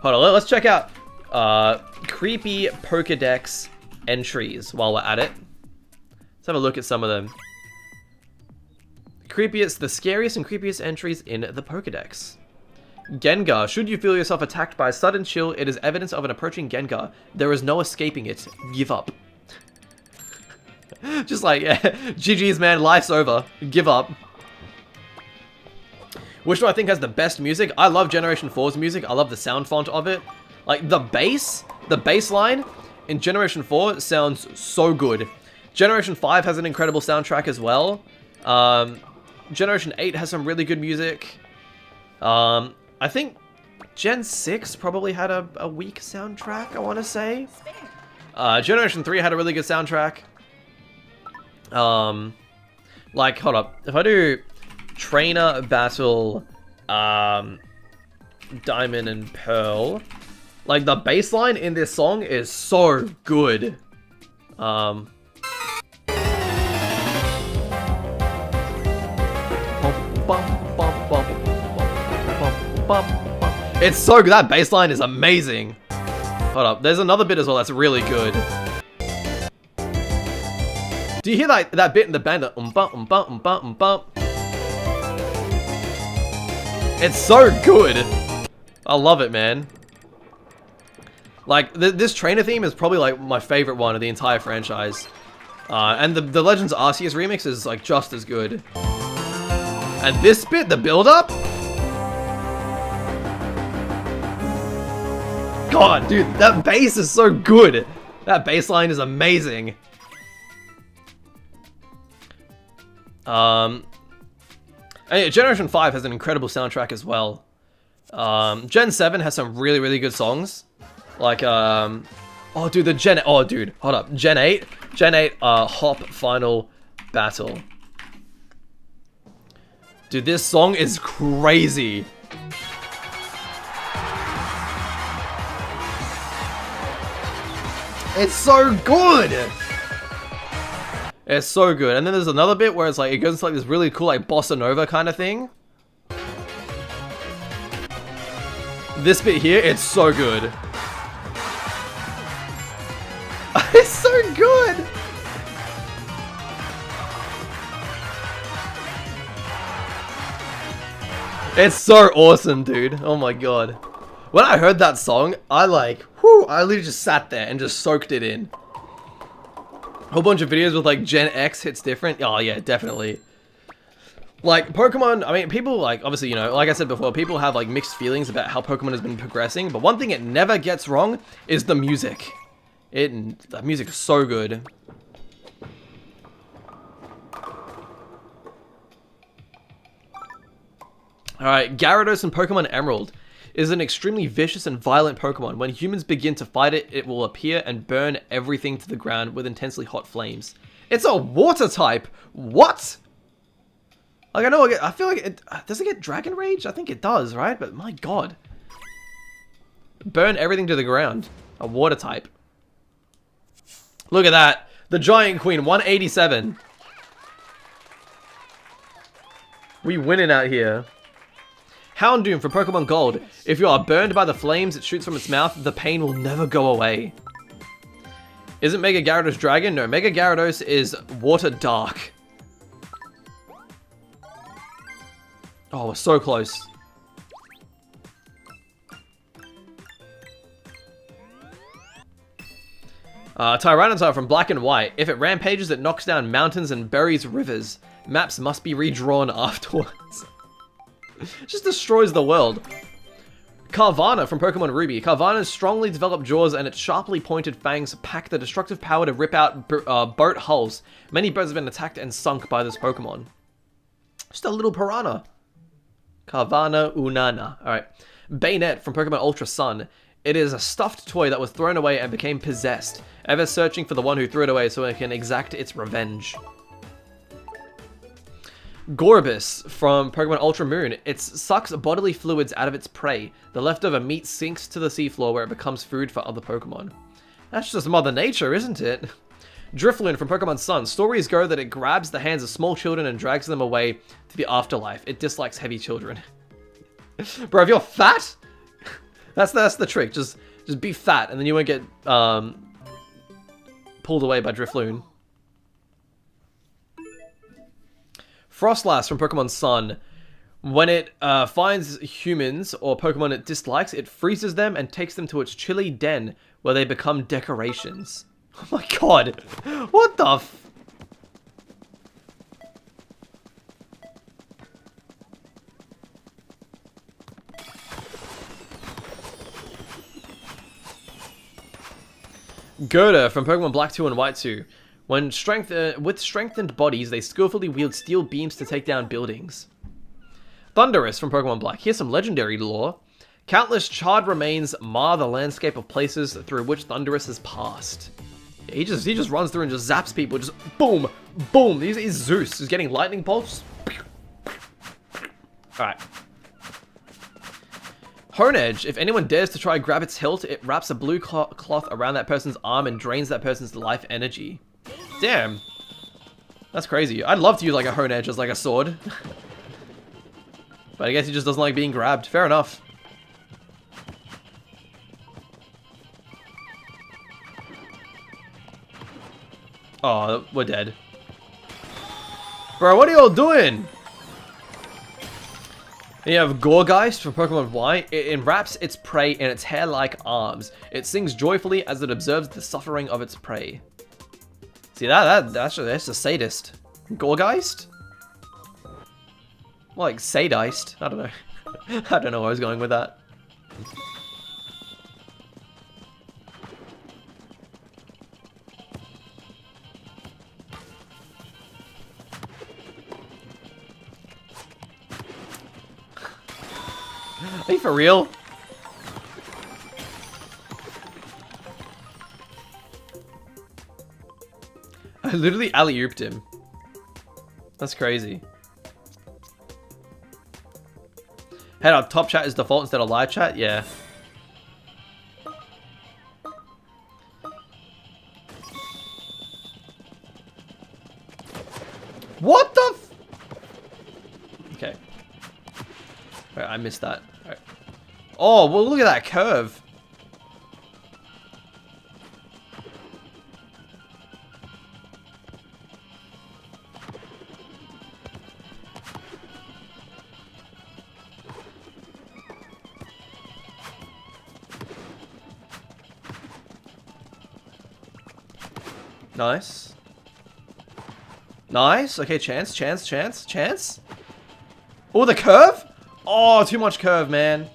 hold on, let's check out creepy Pokedex entries while we're at it. Let's have a look at some of them. The scariest and creepiest entries in the Pokedex. Gengar. Should you feel yourself attacked by a sudden chill, it is evidence of an approaching Gengar. There is no escaping it. Give up. Just like, yeah, GG's man, life's over. Give up. Which do I think has the best music? I love Generation 4's music. I love the sound font of it. Like, the bass line in Generation 4 sounds so good. Generation 5 has an incredible soundtrack as well. Generation 8 has some really good music. I think Gen 6 probably had a weak soundtrack, I want to say. Generation 3 had a really good soundtrack. Like, hold up. If I do Trainer Battle, Diamond and Pearl, like, the bass line in this song is so good. It's so good. That bass line is amazing. Hold up. There's another bit as well that's really good. Do you hear that bit in the band? It's so good. I love it, man. Like, this trainer theme is probably like my favorite one of the entire franchise. And the Legends Arceus remix is like just as good. And this bit, the build-up? God, dude, that bass is so good. That bass line is amazing. And yeah, Generation 5 has an incredible soundtrack as well. Gen 7 has some really, really good songs. Like, oh, dude, hold up. Gen 8, Hop Final Battle. Dude, this song is crazy. It's so good. It's so good. And then there's another bit where it's like, it goes into like this really cool like bossa nova kind of thing. This bit here, it's so good. It's so good. It's so awesome, dude. Oh my god. When I heard that song, I literally just sat there and just soaked it in. A whole bunch of videos with like Gen X hits different. Oh yeah, definitely. Like Pokemon, I mean, people like, obviously, you know, like I said before, people have like mixed feelings about how Pokemon has been progressing, but one thing it never gets wrong is the music. The music is so good. Alright, Gyarados in Pokemon Emerald is an extremely vicious and violent Pokemon. When humans begin to fight it, it will appear and burn everything to the ground with intensely hot flames. It's a water type! What? Like, I feel like it... Does it get Dragon Rage? I think it does, right? But my god. Burn everything to the ground. A water type. Look at that. The Giant Queen, 187. We winning out here. Houndoom from Pokemon Gold. If you are burned by the flames it shoots from its mouth, the pain will never go away. Isn't Mega Gyarados Dragon? No, Mega Gyarados is Water Dark. Oh, we're so close. Tyranitar from Black and White. If it rampages, it knocks down mountains and buries rivers. Maps must be redrawn afterwards. Just destroys the world. Carvana from Pokemon Ruby. Carvana's strongly developed jaws and its sharply pointed fangs pack the destructive power to rip out boat hulls. Many boats have been attacked and sunk by this Pokemon. Just a little piranha. Carvana Unana. Alright. Bayonet from Pokemon Ultra Sun. It is a stuffed toy that was thrown away and became possessed, ever searching for the one who threw it away so it can exact its revenge. Gorbis from Pokemon Ultra Moon. It sucks bodily fluids out of its prey. The leftover meat sinks to the seafloor where it becomes food for other Pokemon. That's just Mother Nature, isn't it? Drifloon from Pokemon Sun. Stories go that it grabs the hands of small children and drags them away to the afterlife. It dislikes heavy children. Bro, if you're fat, that's the trick. Just be fat, and then you won't get pulled away by Drifloon. Frostlass from Pokemon Sun. When it finds humans or Pokemon it dislikes, it freezes them and takes them to its chilly den, where they become decorations. Oh my god! What the f... Gerda from Pokemon Black 2 and White 2. When with strengthened bodies, they skillfully wield steel beams to take down buildings. Thundurus from Pokemon Black. Here's some legendary lore. Countless charred remains mar the landscape of places through which Thundurus has passed. Yeah, he just runs through and just zaps people. Just boom, boom. He's Zeus. He's getting lightning bolts. Alright. Honedge. If anyone dares to try grab its hilt, it wraps a blue cloth around that person's arm and drains that person's life energy. Damn. That's crazy. I'd love to use like a Honedge as like a sword. But I guess he just doesn't like being grabbed. Fair enough. Oh, we're dead. Bro, what are y'all doing? And you have Gourgeist from Pokemon Y. It enwraps its prey in its hair-like arms. It sings joyfully as it observes the suffering of its prey. See, that's a sadist. Gourgeist? More like sadist. I don't know. I don't know where I was going with that. Are you for real? I literally alley-ooped him. That's crazy. Head up, top chat is default instead of live chat? Yeah. What the f... Okay. Alright, I missed that. Alright. Oh, well look at that curve. Nice. Nice. Okay, chance. Oh, the curve? Oh, too much curve, man.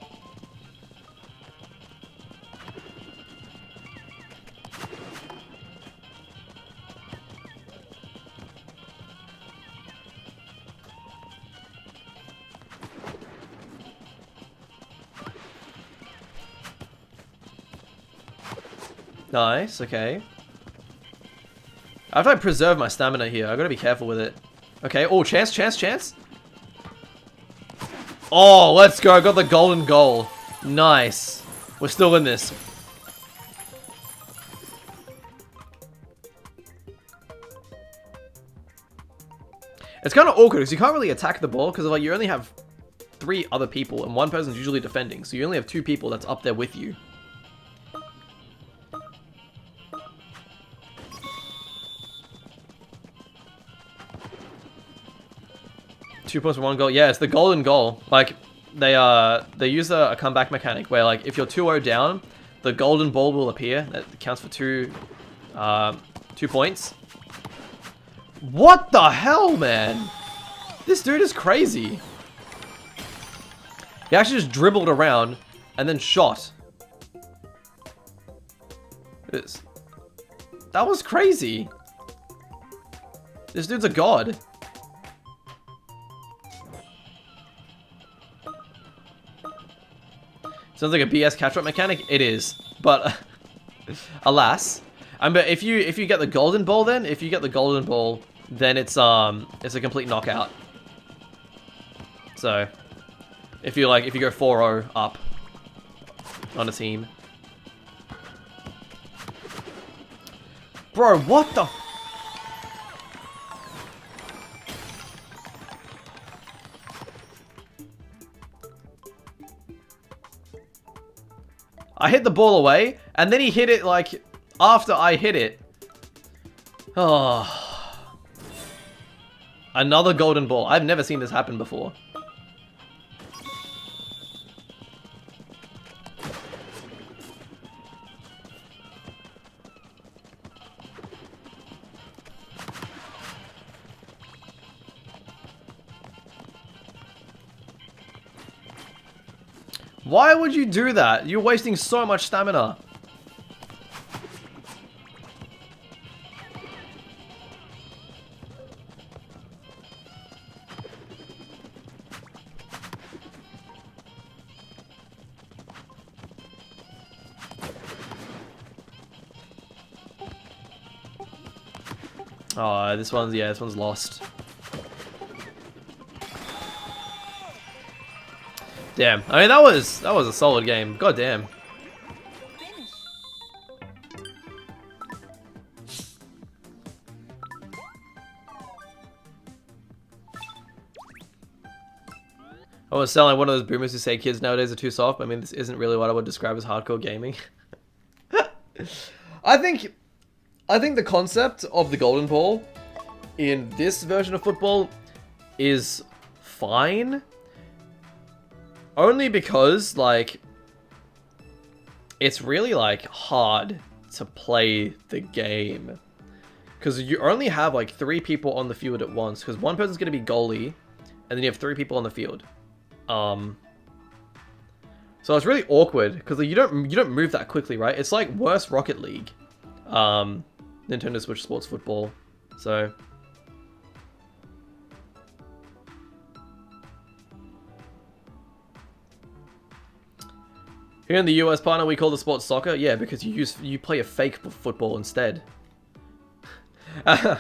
Nice, okay. I have to preserve my stamina here. I gotta be careful with it. Okay, oh, chance. Oh, let's go. I got the golden goal. Nice. We're still in this. It's kind of awkward because you can't really attack the ball because like you only have 3 other people and one person's usually defending. So you only have 2 people that's up there with you. Two points for 1 goal. Yeah, it's the golden goal. Like, they use a comeback mechanic where, like, if you're 2-0 down, the golden ball will appear. That counts for 2 points. What the hell, man? This dude is crazy. He actually just dribbled around and then shot. That was crazy. This dude's a god. Sounds like a BS catch-up mechanic. It is, but alas. But if you get the golden ball, then it's a complete knockout. So if you go 4-0 up on a team, bro, what the? I hit the ball away, and then he hit it, like, after I hit it. Oh. Another golden ball. I've never seen this happen before. Why would you do that? You're wasting so much stamina. Oh, this one's lost. Damn. I mean, that was a solid game. God damn. Finish. I was sound like one of those boomers who say kids nowadays are too soft. I mean, this isn't really what I would describe as hardcore gaming. I think the concept of the golden ball in this version of football is fine. Only because, like, it's really, like, hard to play the game. Because you only have, like, 3 people on the field at once. Because one person's going to be goalie, and then you have 3 people on the field. So it's really awkward, because you don't move that quickly, right? It's like worse Rocket League. Nintendo Switch Sports Football. So... Here in the US, partner, we call the sport soccer. Yeah, because you play a fake football instead. Now,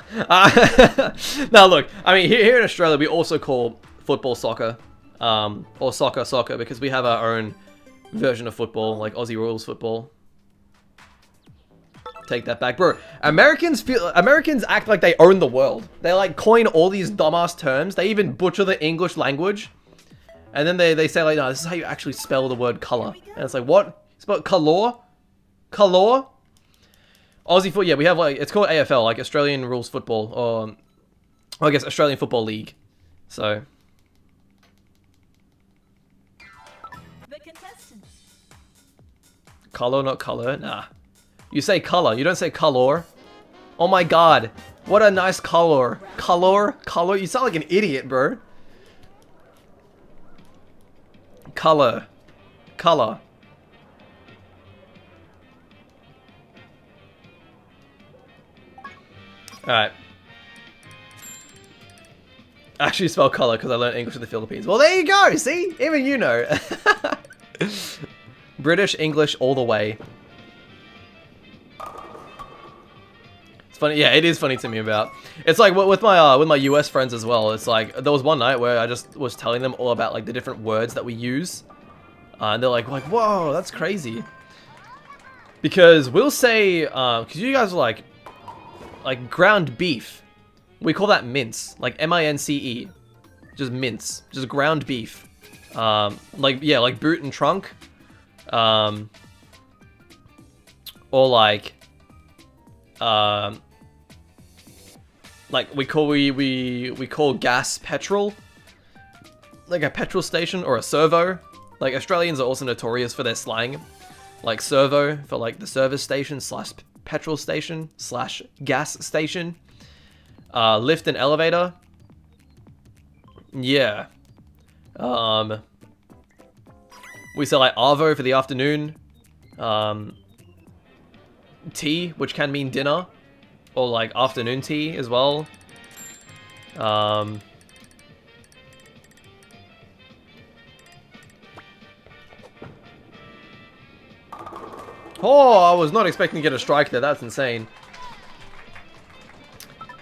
look, I mean, here in Australia, we also call football soccer, or soccer, because we have our own version of football, like Aussie rules football. Take that back, bro. Americans act like they own the world. They like coin all these dumbass terms. They even butcher the English language. And then they say, like, no, this is how you actually spell the word colour. And it's like, what? Spell colour? Colour? Aussie foot, yeah, we have, like, it's called AFL, like, Australian Rules Football, or, I guess, Australian Football League. So. The contestants. Colour, not colour? Nah. You say colour, you don't say colour. Oh my god. What a nice colour. Colour? Colour? You sound like an idiot, bro. Color. Color. Alright. Actually spell color because I learned English in the Philippines. Well, there you go. See? Even you know. British, English, all the way. It's funny. Yeah, it is funny to me about. It's like with my US friends as well. It's like there was one night where I just was telling them all about like the different words that we use, and they're like, whoa, that's crazy. Because we'll say, because you guys are like ground beef, we call that mince, like M-I-N-C-E, just mince, just ground beef. Like yeah, like boot and trunk, or like we call gas petrol, like a petrol station or a servo. Like Australians are also notorious for their slang, like servo for like the service station slash petrol station slash gas station. Lift and elevator. Yeah. We say like arvo for the afternoon. Tea, which can mean dinner, or like afternoon tea as well. Oh, I was not expecting to get a strike there. That's insane.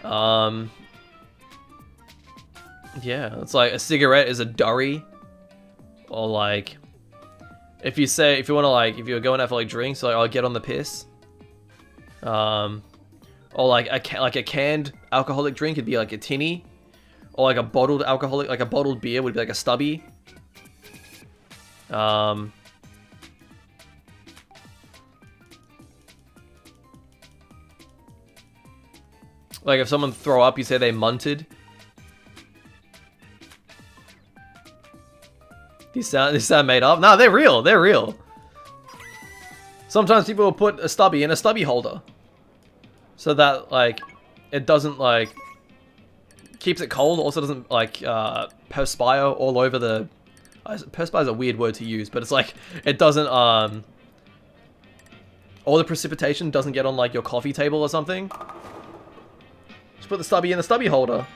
Yeah, it's like a cigarette is a durry, or like if you want to like if you're going out for like drinks, like I'll get on the piss. Or like a canned alcoholic drink would be like a tinny, or like a bottled alcoholic, like a bottled beer would be like a stubby. Like if someone throw up, you say they munted. These sound made up. No, they're real. They're real. Sometimes people will put a stubby in a stubby holder, so that like it doesn't like keeps it cold. Also doesn't like perspire all over the. Perspire is a weird word to use, but it's like it doesn't all the precipitation doesn't get on like your coffee table or something. Just put the stubby in the stubby holder.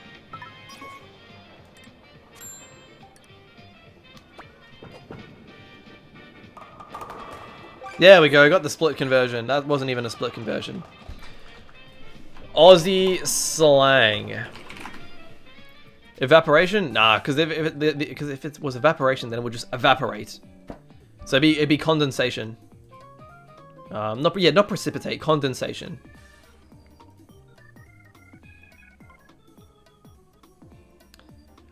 There we go, got the split conversion. That wasn't even a split conversion. Aussie slang. Evaporation? Nah, because if it was evaporation, then it would just evaporate. So it'd be condensation. Not precipitate, condensation.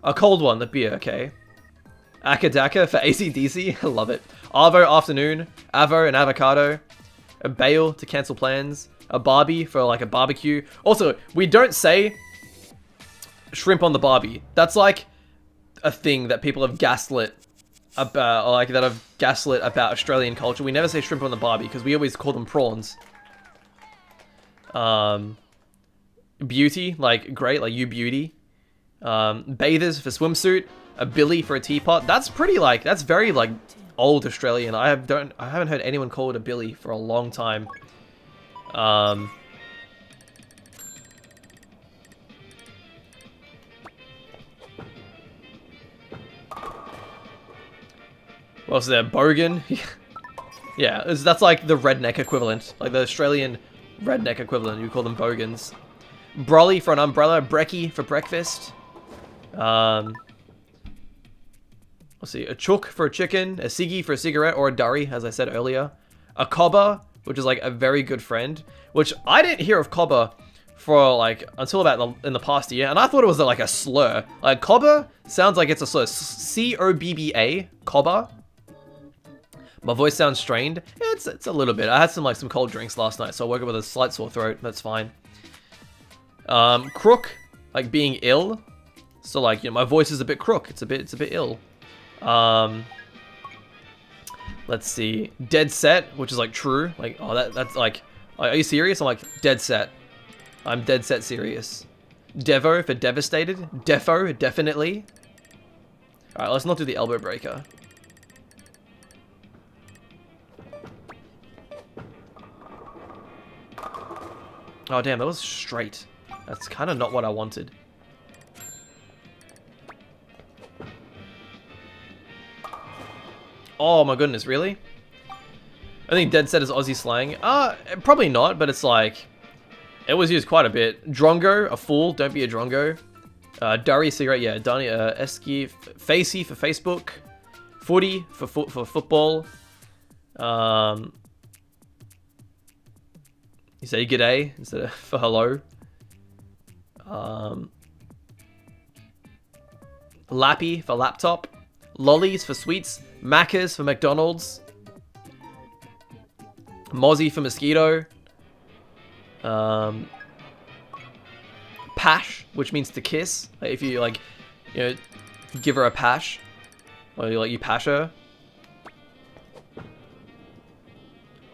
A cold one, the beer, okay. Akadaka for AC/DC, I love it. Arvo afternoon, Avo and avocado. A bail to cancel plans. A Barbie for like a barbecue. Also, we don't say shrimp on the Barbie. That's like a thing that people have gaslit about, or like that have gaslit about Australian culture. We never say shrimp on the Barbie because we always call them prawns. Beauty, like great, like you beauty. Bathers for swimsuit. A billy for a teapot. That's pretty like, that's very like old Australian. I haven't heard anyone call it a billy for a long time. What else is there? Bogan? Yeah, that's like the redneck equivalent. Like the Australian redneck equivalent. You call them bogans. Brolly for an umbrella. Brekkie for breakfast. Let's see. A chook for a chicken. A ciggy for a cigarette or a durry, as I said earlier. A cobber, which is like a very good friend. Which I didn't hear of cobber for like until about in the past year, and I thought it was like a slur. Like cobber sounds like it's a slur. C-O-B-B-A, cobber. My voice sounds strained. It's a little bit. I had some cold drinks last night, so I woke up with a slight sore throat. That's fine. Crook, like being ill. So like, you know, my voice is a bit crook. It's a bit ill. Let's see. Dead set, which is like true. Like, oh, that's like, are you serious? I'm like, dead set. I'm dead set serious. Devo for devastated. Defo, definitely. Alright, let's not do the elbow breaker. Oh damn, that was straight. That's kind of not what I wanted. Oh my goodness, really? I think dead set is Aussie slang. Probably not, but it's like, it was used quite a bit. Drongo, a fool, don't be a drongo. Durry, cigarette, yeah. Dunny, Esky, Facey for Facebook. Footy for football. You say g'day instead of for hello. Lappy for laptop. Lollies for sweets. Macca's for McDonald's. Mozzie for mosquito. Pash, which means to kiss. Like if you like, you know, give her a pash, or you pash her.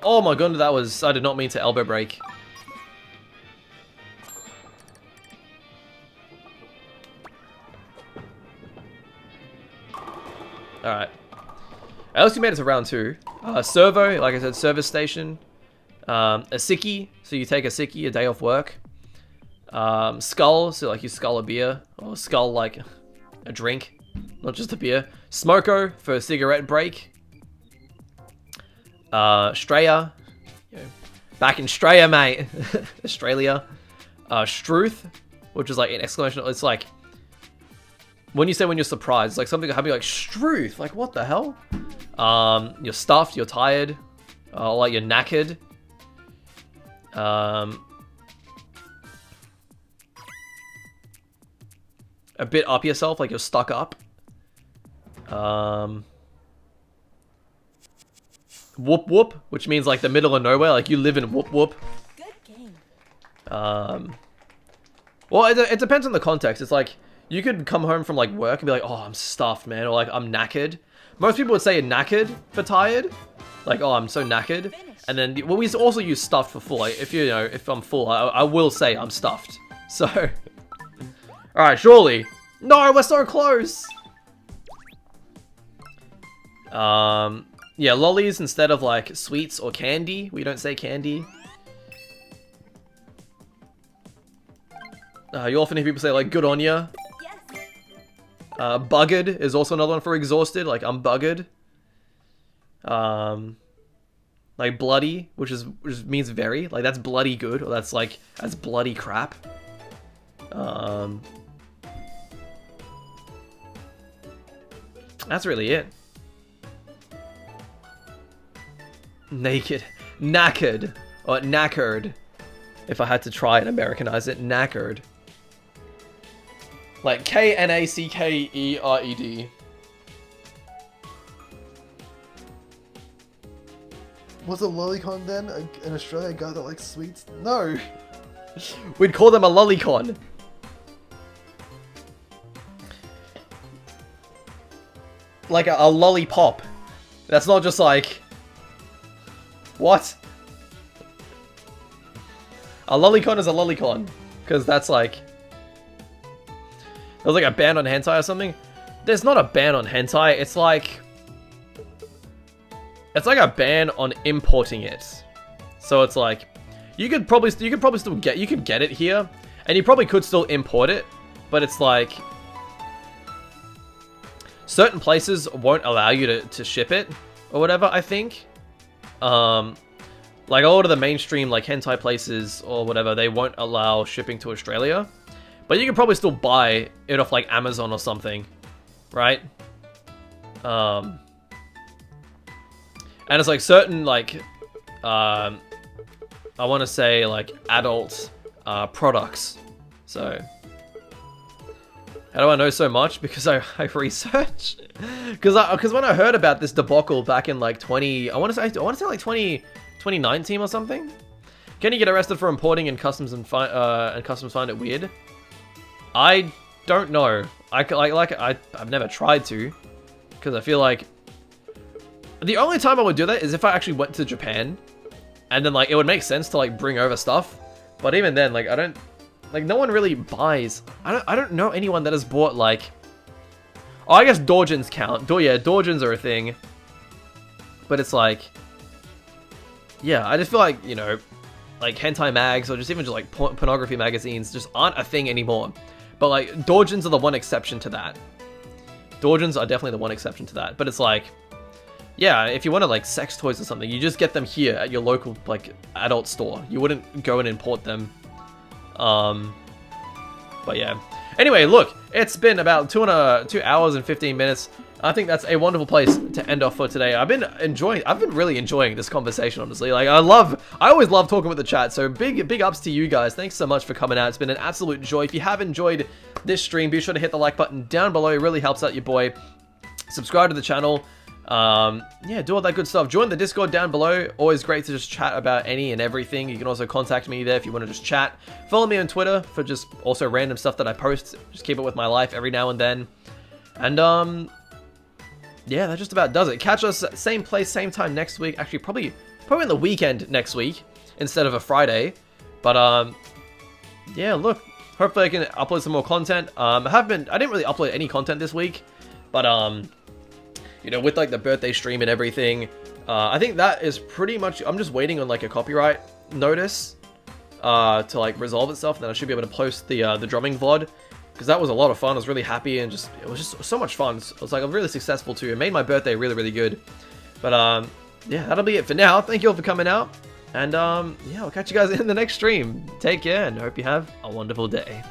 Oh my god, that was, I did not mean to elbow break. Alright. At least you made it to round 2. Servo, like I said, service station. A sickie, so you take a sickie, a day off work. Skull, so like you skull a beer. Or skull like a drink, not just a beer. Smoko for a cigarette break. Straya, you know, back in Straya, mate. Australia. Struth, which is like an exclamation. It's like when you say when you're surprised, it's like something happening like Struth. Like what the hell? You're stuffed. You're tired. Like you're knackered. A bit up yourself, like you're stuck up. Whoop whoop, which means like the middle of nowhere, like you live in whoop whoop. Good game. Well, it depends on the context. It's like, you could come home from like work and be like, oh, I'm stuffed, man. Or like, I'm knackered. Most people would say knackered for tired. Like, oh, I'm so knackered. And then, well, we also use stuffed for full. Like, if you know, if I'm full, I will say I'm stuffed. So, alright, surely. No, we're so close. Yeah, lollies instead of like sweets or candy. We don't say candy. You often hear people say like, good on ya. Yes. Buggered is also another one for exhausted. Like, I'm buggered. Like bloody, which means very. Like, that's bloody good, or that's bloody crap. That's really it. Naked. Knackered. Or knackered. If I had to try and Americanize it. Knackered. Like Knackered. Was a lolicon then in Australia a guy that likes sweets? No. We'd call them a lolicon. Like a lollipop. That's not just like... What? A lolicon is a lolicon. Because that's like... There's like a ban on hentai or something. There's not a ban on hentai. It's like a ban on importing it. So it's like... You could probably still get... You could get it here. And you probably could still import it. But it's like... Certain places won't allow you to ship it. Or whatever, I think. Like a lot of the mainstream like hentai places or whatever, they won't allow shipping to Australia. But you can probably still buy it off like Amazon or something, right? And it's like certain like, I want to say like adult products. So, how do I know so much? Because I research. Because when I heard about this debacle back in like I want to say like 2019 or something. Can you get arrested for importing and customs customs find it weird? I don't know. I've never tried to, because I feel like the only time I would do that is if I actually went to Japan, and then like it would make sense to like bring over stuff. But even then, like I don't, like no one really buys. I don't know anyone that has bought like. Oh, I guess doujins count. Yeah, doujins are a thing. But it's like, yeah, I just feel like, you know, like hentai mags or just even just like pornography magazines just aren't a thing anymore. But like doujins are the one exception to that. Doujins are definitely the one exception to that. But it's like, yeah, if you want to like sex toys or something, you just get them here at your local like adult store. You wouldn't go and import them. But yeah. Anyway, look, it's been about 2 hours and 15 minutes. I think that's a wonderful place to end off for today. I've been really enjoying this conversation, honestly. Like, I always love talking with the chat, so big ups to you guys. Thanks so much for coming out. It's been an absolute joy. If you have enjoyed this stream, be sure to hit the like button down below. It really helps out your boy. Subscribe to the channel. Yeah, do all that good stuff. Join the Discord down below. Always great to just chat about any and everything. You can also contact me there if you want to just chat. Follow me on Twitter for just also random stuff that I post. Just keep it with my life every now and then. And, yeah, that just about does it. Catch us same place, same time next week. Actually, probably on the weekend next week instead of a Friday. But, yeah, look, hopefully I can upload some more content. I didn't really upload any content this week, but, you know, with like the birthday stream and everything, I think that is pretty much, I'm just waiting on like a copyright notice to like resolve itself, and then I should be able to post the drumming VOD, because that was a lot of fun. I was really happy, and it was just so much fun. It was like really successful too. It made my birthday really, really good. But yeah, that'll be it for now. Thank you all for coming out, and yeah, I'll catch you guys in the next stream. Take care, and hope you have a wonderful day.